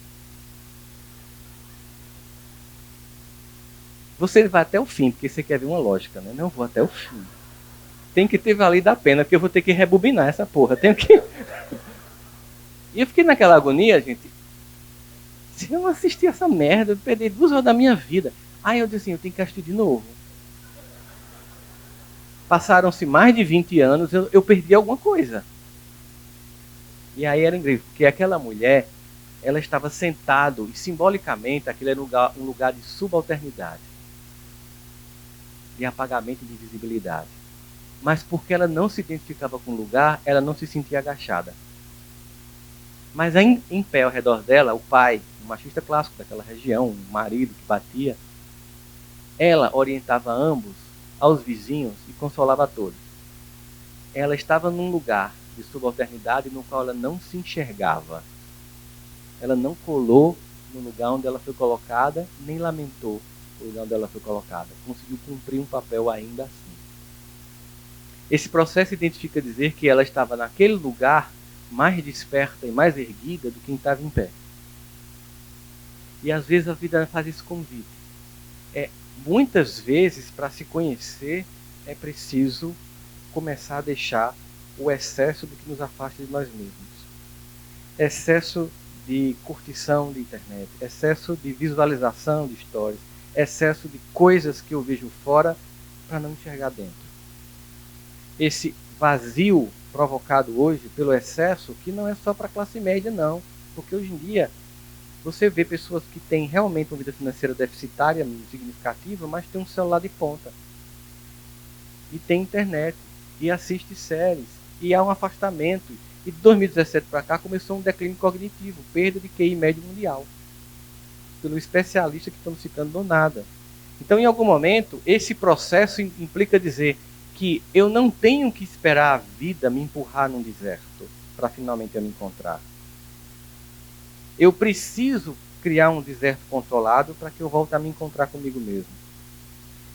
Você vai até o fim, porque você quer ver uma lógica, né? Não vou até o fim. Tem que ter valido a pena, porque eu vou ter que rebobinar essa porra. Tenho que... E eu fiquei naquela agonia, gente. Se eu não assistir essa merda, eu perdi 2 horas da minha vida. Aí eu disse assim, eu tenho que assistir de novo. Passaram-se mais de 20 anos, eu perdi alguma coisa. E aí era incrível, porque aquela mulher, ela estava sentada, e simbolicamente aquele era um lugar de subalternidade. de apagamento e de visibilidade. Mas porque ela não se identificava com o lugar, ela não se sentia agachada. Mas em pé ao redor dela, o pai, um machista clássico daquela região, um marido que batia, ela orientava ambos aos vizinhos e consolava a todos. Ela estava num lugar de subalternidade no qual ela não se enxergava. Ela não colou no lugar onde ela foi colocada, nem lamentou o lugar onde ela foi colocada. Conseguiu cumprir um papel ainda assim. Esse processo identifica dizer que ela estava naquele lugar mais desperta e mais erguida do que quem estava em pé. E às vezes a vida faz esse convite. Muitas vezes, para se conhecer, é preciso começar a deixar o excesso do que nos afasta de nós mesmos. Excesso de curtição de internet, excesso de visualização de stories, excesso de coisas que eu vejo fora para não enxergar dentro. Esse vazio provocado hoje pelo excesso, que não é só para a classe média, não. Porque hoje em dia, você vê pessoas que têm realmente uma vida financeira deficitária, significativa, mas tem um celular de ponta. E tem internet. E assiste séries. E há um afastamento. E de 2017 para cá começou um declínio cognitivo, perda de QI médio mundial. Pelo especialista que estamos ficando do nada. Então, em algum momento, esse processo implica dizer que eu não tenho que esperar a vida me empurrar num deserto para finalmente eu me encontrar. Eu preciso criar um deserto controlado para que eu volte a me encontrar comigo mesmo.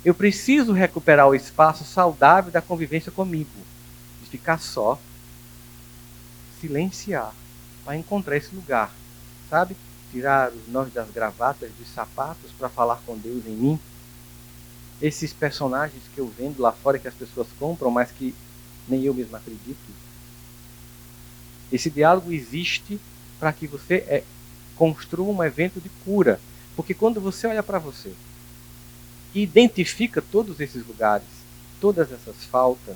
Eu preciso recuperar o espaço saudável da convivência comigo, de ficar só, silenciar, para encontrar esse lugar, sabe? Tirar os nós das gravatas, dos sapatos para falar com Deus em mim. Esses personagens que eu vendo lá fora que as pessoas compram, mas que nem eu mesmo acredito. Esse diálogo existe para que você construa um evento de cura. Porque quando você olha para você e identifica todos esses lugares, todas essas faltas,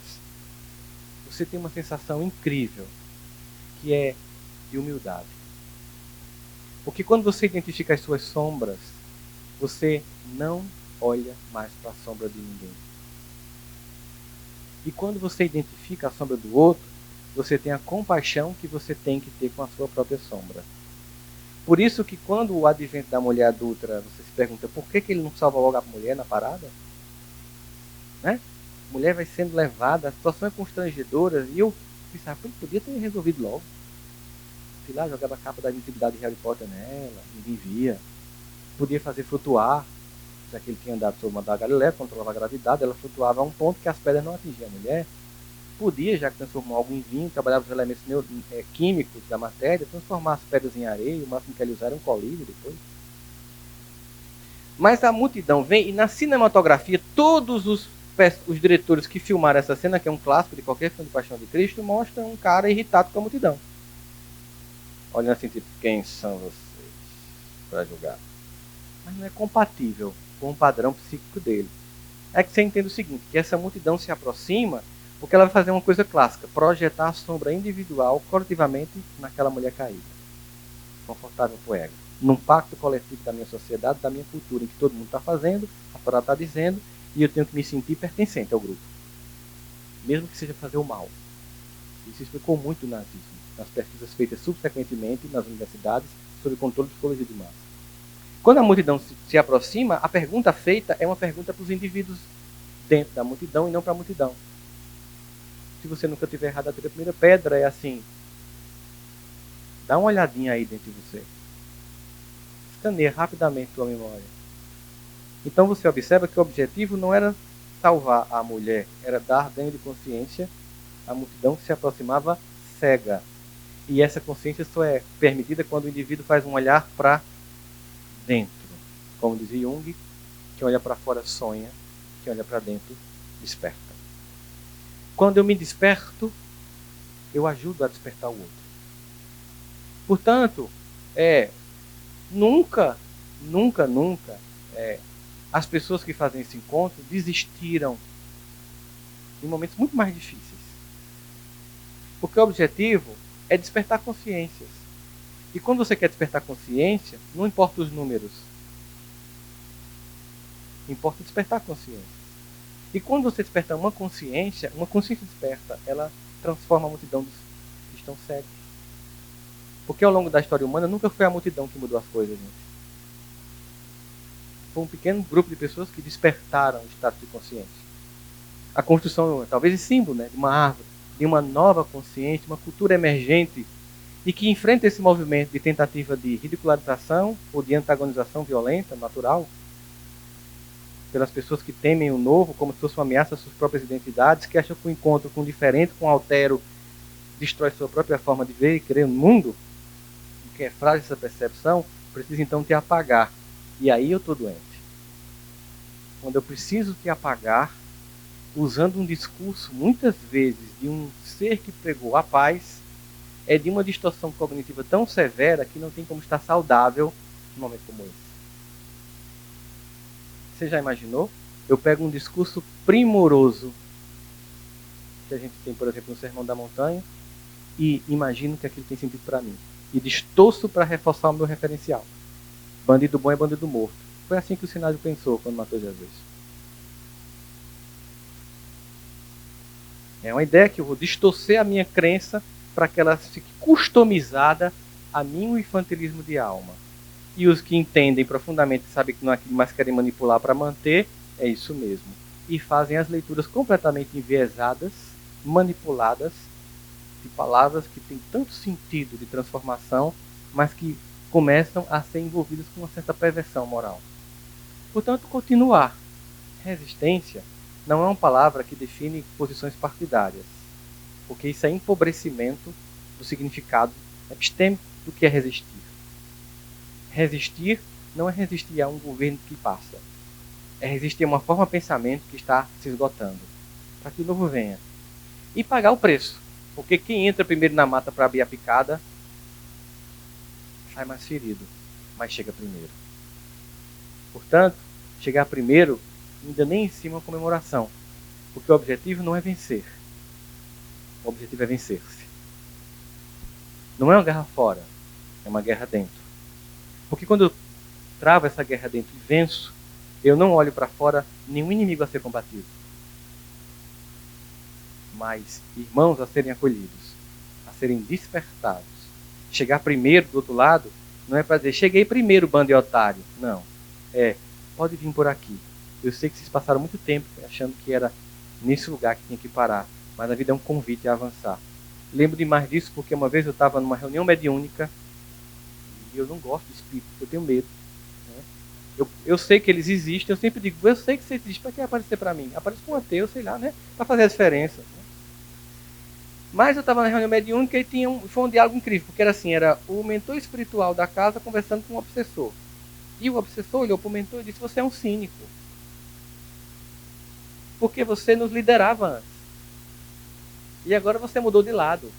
você tem uma sensação incrível, que é de humildade. Porque quando você identifica as suas sombras, você não olha mais para a sombra de ninguém. E quando você identifica a sombra do outro, você tem a compaixão que você tem que ter com a sua própria sombra. Por isso que quando o advento da mulher adulta, você se pergunta por que ele não salva logo a mulher na parada? Né? A mulher vai sendo levada, a situação é constrangedora, e eu pensava, ele podia ter resolvido logo. Sei lá, jogava a capa da invisibilidade de Harry Potter nela, ninguém via. Podia fazer flutuar, já que ele tinha andado sobre uma da Galileia, controlava a gravidade, ela flutuava a um ponto que as pedras não atingiam a mulher. Podia, já que transformou algo em vinho, trabalhava os elementos químicos da matéria, transformar as pedras em areia, o máximo que ele usava era um colírio depois. Mas a multidão vem, e na cinematografia, todos os diretores que filmaram essa cena, que é um clássico de qualquer filme de Paixão de Cristo, mostram um cara irritado com a multidão. Olhando assim, tipo, quem são vocês para julgar? Mas não é compatível com o padrão psíquico dele. É que você entende o seguinte, que essa multidão se aproxima porque ela vai fazer uma coisa clássica, projetar a sombra individual coletivamente naquela mulher caída. Confortável para o ego. Num pacto coletivo da minha sociedade, da minha cultura, em que todo mundo está fazendo, a Torá está dizendo, e eu tenho que me sentir pertencente ao grupo. Mesmo que seja fazer o mal. Isso explicou muito o nazismo, nas pesquisas feitas subsequentemente nas universidades sobre o controle de psicologia de massa. Quando a multidão se aproxima, a pergunta feita é uma pergunta para os indivíduos dentro da multidão e não para a multidão. Se você nunca tiver errado a primeira pedra, é assim. Dá uma olhadinha aí dentro de você. Escaneia rapidamente sua memória. Então você observa que o objetivo não era salvar a mulher, era dar ganho de consciência à multidão que se aproximava cega. E essa consciência só é permitida quando o indivíduo faz um olhar para dentro. Como dizia Jung, quem olha para fora sonha, quem olha para dentro desperta. Quando eu me desperto, eu ajudo a despertar o outro. Portanto, nunca, as pessoas que fazem esse encontro desistiram em momentos muito mais difíceis. Porque o objetivo é despertar consciências. E quando você quer despertar consciência, não importa os números. Importa despertar consciência. E quando você desperta uma consciência desperta, ela transforma a multidão dos que estão cegos. Porque ao longo da história humana nunca foi a multidão que mudou as coisas, gente. Foi um pequeno grupo de pessoas que despertaram o estado de consciência. A construção, talvez, de símbolo, né, de uma árvore, de uma nova consciência, uma cultura emergente, e que enfrenta esse movimento de tentativa de ridicularização ou de antagonização violenta, natural, pelas pessoas que temem o novo como se fosse uma ameaça às suas próprias identidades, que acham que o encontro com o diferente, com o altero, destrói sua própria forma de ver e crer no mundo, que é frágil essa percepção, precisa então te apagar. E aí eu estou doente. Quando eu preciso te apagar, usando um discurso, muitas vezes, de um ser que pregou a paz, é de uma distorção cognitiva tão severa que não tem como estar saudável num momento como esse. Você já imaginou? Eu pego um discurso primoroso, que a gente tem, por exemplo, no Sermão da Montanha, e imagino que aquilo tem sentido para mim. E distorço para reforçar o meu referencial. Bandido bom é bandido morto. Foi assim que o Sinário pensou quando matou Jesus. É uma ideia que eu vou distorcer a minha crença para que ela fique customizada a mim, o infantilismo de alma. E os que entendem profundamente, sabem que não é aquilo, mas querem manipular para manter, é isso mesmo. E fazem as leituras completamente enviesadas, manipuladas, de palavras que têm tanto sentido de transformação, mas que começam a ser envolvidas com uma certa perversão moral. Portanto, continuar. Resistência não é uma palavra que define posições partidárias, porque isso é empobrecimento do significado epistêmico do que é resistir. Resistir não é resistir a um governo que passa, é resistir a uma forma de pensamento que está se esgotando, para que o novo venha. E pagar o preço, porque quem entra primeiro na mata para abrir a picada, sai mais ferido, mas chega primeiro. Portanto, chegar primeiro ainda nem em cima é uma comemoração, porque o objetivo não é vencer, o objetivo é vencer-se. Não é uma guerra fora, é uma guerra dentro. Porque quando eu travo essa guerra dentro e venço, eu não olho para fora nenhum inimigo a ser combatido, mas irmãos a serem acolhidos, a serem despertados. Chegar primeiro do outro lado não é para dizer, cheguei primeiro, bando de otário. Não. Pode vir por aqui. Eu sei que vocês passaram muito tempo achando que era nesse lugar que tinha que parar, mas a vida é um convite a avançar. Lembro demais disso porque uma vez eu estava numa reunião mediúnica e eu não gosto de espírito, eu tenho medo. Né? Eu sei que eles existem, eu sempre digo, eu sei que você existe, para que aparecer para mim? Aparece com um ateu, sei lá, né? Para fazer a diferença. Né? Mas eu estava na reunião mediúnica e foi um diálogo incrível, porque era o mentor espiritual da casa conversando com o obsessor. E o obsessor olhou para o mentor e disse, você é um cínico. Porque você nos liderava antes. E agora você mudou de lado.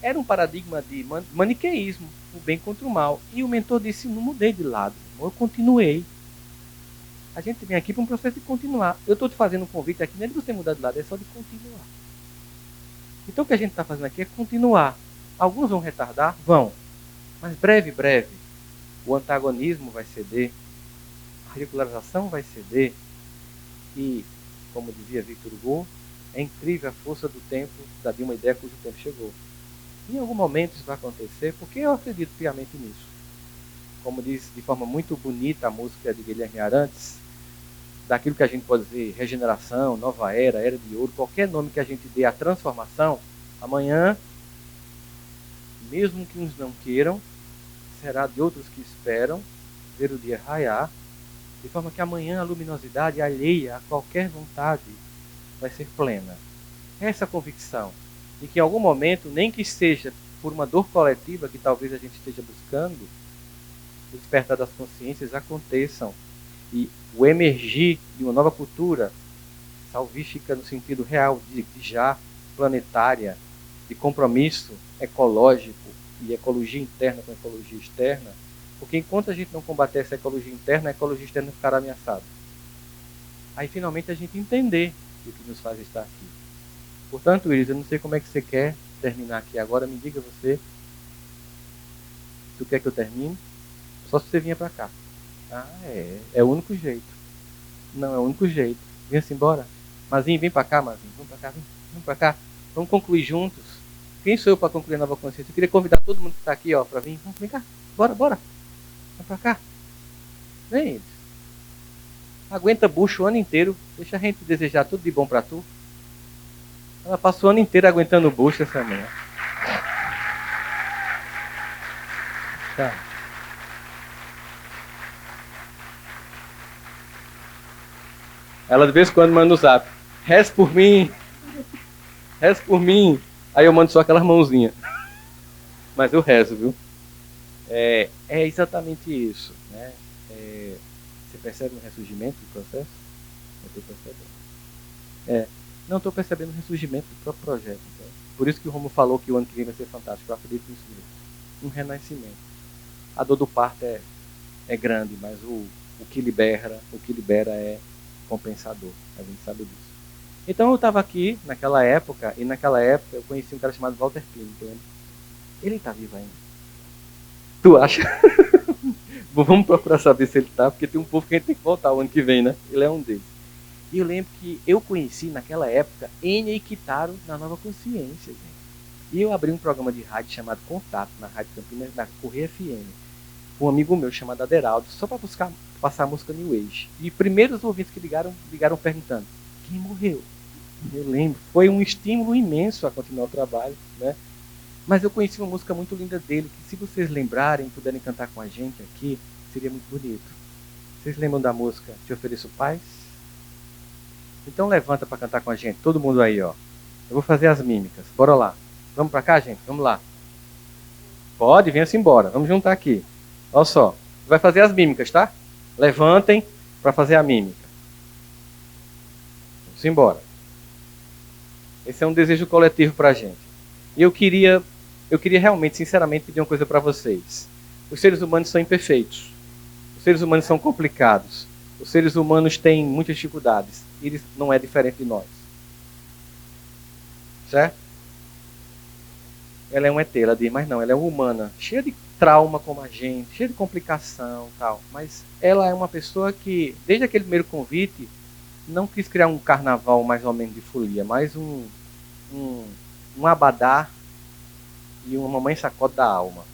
Era um paradigma de maniqueísmo, o bem contra o mal. E o mentor disse, não mudei de lado, eu continuei. A gente vem aqui para um processo de continuar. Eu estou te fazendo um convite aqui, não é de você mudar de lado, é só de continuar. Então o que a gente está fazendo aqui é continuar. Alguns vão retardar? Vão. Mas breve, o antagonismo vai ceder, a ridicularização vai ceder. E, como dizia Victor Hugo, é incrível a força do tempo de uma ideia cujo tempo chegou. Em algum momento isso vai acontecer, porque eu acredito piamente nisso. Como diz de forma muito bonita a música de Guilherme Arantes, daquilo que a gente pode dizer regeneração, nova era, era de ouro, qualquer nome que a gente dê à transformação, amanhã, mesmo que uns não queiram, será de outros que esperam ver o dia raiar, de forma que amanhã a luminosidade alheia a qualquer vontade vai ser plena. Essa convicção de que em algum momento, nem que seja por uma dor coletiva que talvez a gente esteja buscando, o despertar das consciências aconteçam e o emergir de uma nova cultura salvífica no sentido real de já planetária, de compromisso ecológico e ecologia interna com ecologia externa, porque enquanto a gente não combater essa ecologia interna, a ecologia externa ficará ameaçada. Aí finalmente a gente entender o que nos faz estar aqui. Portanto, Iris, eu não sei como é que você quer terminar aqui agora, me diga você. Tu quer que eu termine? Só se você vinha para cá. É o único jeito. Não é o único jeito. Vem-se embora. Mazinho, vem para cá, Mazinho. Vamos para cá, vem para cá. Vamos concluir juntos. Quem sou eu para concluir a nova consciência? Eu queria convidar todo mundo que está aqui, ó, para vir. Vem cá. Bora. Vem para cá. Vem, eles. Aguenta bucho o ano inteiro. Deixa a gente desejar tudo de bom para tu. Ela passou o ano inteiro aguentando bucho, essa mulher. Tá. Ela de vez em quando manda no zap. Reze por mim. Reze por mim. Aí eu mando só aquelas mãozinhas. Mas eu rezo, viu? É exatamente isso, né? Você percebe um ressurgimento do processo? Eu estou percebendo. Não estou percebendo o ressurgimento do próprio projeto. Então. Por isso que o Romulo falou que o ano que vem vai ser fantástico. Eu acredito nisso mesmo. Um renascimento. A dor do parto é grande, mas o que libera é compensador. A gente sabe disso. Então eu estava aqui naquela época, e naquela época eu conheci um cara chamado Walter Kling. Ele está vivo ainda. Tu acha? Vamos procurar saber se ele está, porque tem um povo que a gente tem que voltar o ano que vem, né? Ele é um deles. E eu lembro que eu conheci naquela época Enya e Kitaro na Nova Consciência, gente. E eu abri um programa de rádio chamado Contato, na Rádio Campinas, na Correia FM, com um amigo meu chamado Aderaldo, só para passar a música New Age. E primeiros ouvintes que ligaram perguntando, quem morreu? Eu lembro, foi um estímulo imenso a continuar o trabalho, né? Mas eu conheci uma música muito linda dele, que se vocês lembrarem, puderem cantar com a gente aqui, seria muito bonito. Vocês lembram da música Te Ofereço Paz? Então levanta para cantar com a gente, todo mundo aí, ó. Eu vou fazer as mímicas, bora lá. Vamos para cá, gente? Vamos lá. Pode, venha-se embora, vamos juntar aqui. Olha só, vai fazer as mímicas, tá? Levantem para fazer a mímica. Vamos embora. Esse é um desejo coletivo para a gente. E eu queria realmente, sinceramente, pedir uma coisa para vocês. Os seres humanos são imperfeitos. Os seres humanos são complicados. Os seres humanos têm muitas dificuldades. Eles não é diferente de nós. Certo? Ela é um ET, ela diz, mas não, ela é uma humana, cheia de trauma como a gente, cheia de complicação e tal. Mas ela é uma pessoa que, desde aquele primeiro convite, não quis criar um carnaval mais ou menos de folia, mas um abadá e uma mamãe sacode da alma.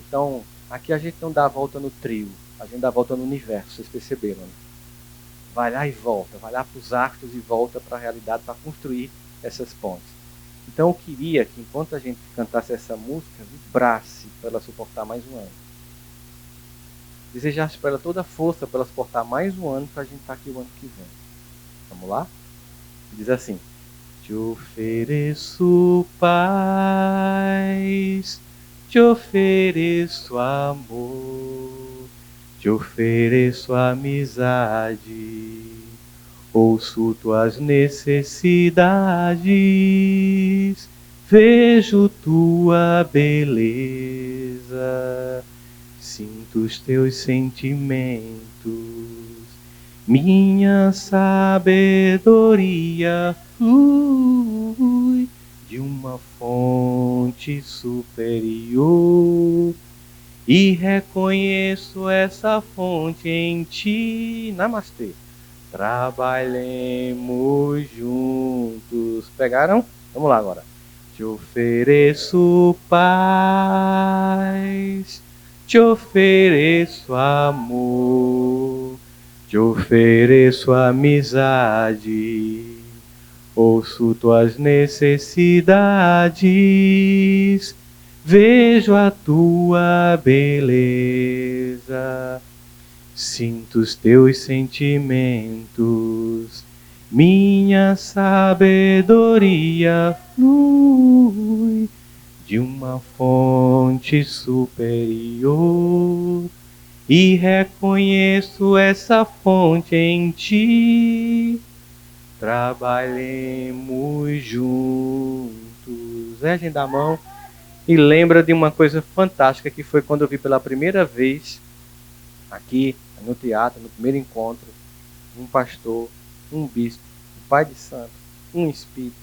Então, aqui a gente não dá a volta no trio, a gente dá a volta no universo, vocês perceberam, né? Vai lá e volta, vai lá para os astros e volta para a realidade para construir essas pontes. Então eu queria que enquanto a gente cantasse essa música, vibrasse para ela suportar mais um ano. Desejasse para ela toda a força para ela suportar mais um ano para a gente estar aqui o ano que vem. Vamos lá? Diz assim. Te ofereço paz, te ofereço amor, te ofereço amizade, ouço tuas necessidades, vejo tua beleza, sinto os teus sentimentos, minha sabedoria flui de uma fonte superior e reconheço essa fonte em ti. Namastê. Trabalhemos juntos. Pegaram? Vamos lá agora. Te ofereço paz, te ofereço amor, te ofereço amizade, ouço tuas necessidades, vejo a tua beleza, sinto os teus sentimentos, minha sabedoria flui de uma fonte superior e reconheço essa fonte em ti. Trabalhemos juntos. Erguem da mão e lembra de uma coisa fantástica que foi quando eu vi pela primeira vez aqui no teatro, no primeiro encontro, um pastor, um bispo, um pai de santo, um espírita,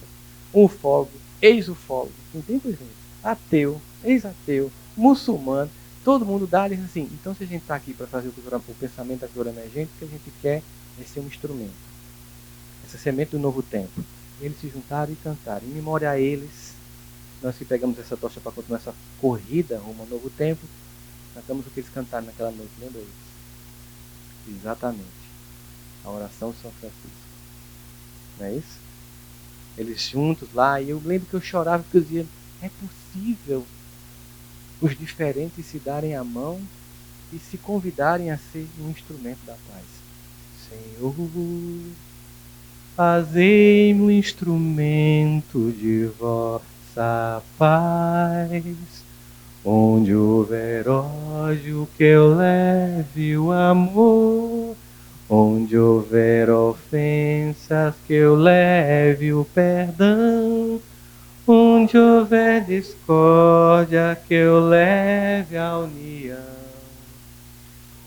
um ufólogo, ex-ufólogo, entende, gente? Ateu, ex-ateu, muçulmano, todo mundo dá assim. Então, se a gente está aqui para fazer o pensamento da cultura emergente, o que a gente quer Esse é um instrumento. Essa semente do novo tempo. Eles se juntaram e cantaram. Em memória a eles, nós que pegamos essa tocha para continuar essa corrida rumo ao novo tempo, cantamos o que eles cantaram naquela noite. Lembra isso? Exatamente. A oração de São Francisco. Não é isso? Eles juntos lá, e eu lembro que eu chorava porque eu dizia, é possível os diferentes se darem a mão e se convidarem a ser um instrumento da paz. Senhor, fazei-me um instrumento de vossa paz, onde houver ódio que eu leve o amor, onde houver ofensas que eu leve o perdão, onde houver discórdia que eu leve a união,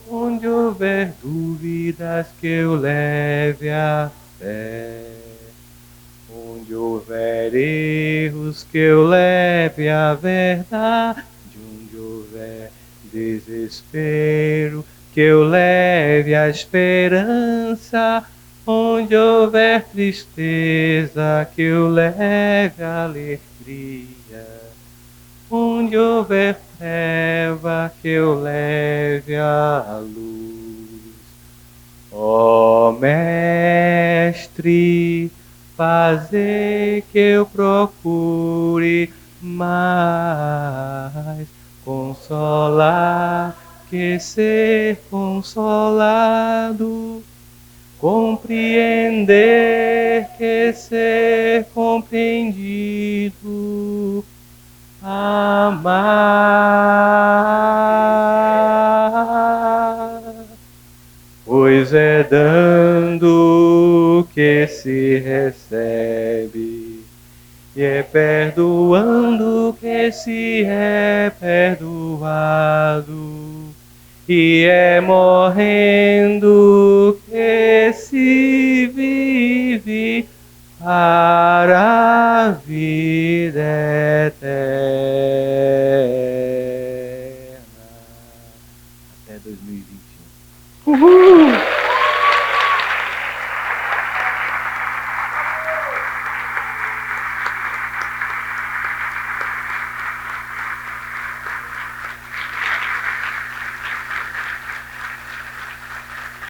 onde houver dúvidas que eu leve a fé, onde houver erros que eu leve a verdade, onde houver desespero que eu leve a esperança, onde houver tristeza que eu leve a alegria, onde houver treva que eu leve a luz. Ó Mestre, fazer que eu procure mais consolar que ser consolado, compreender que ser compreendido, amar, pois é dando que se recebe, e é perdoando que se é perdoado, e é morrendo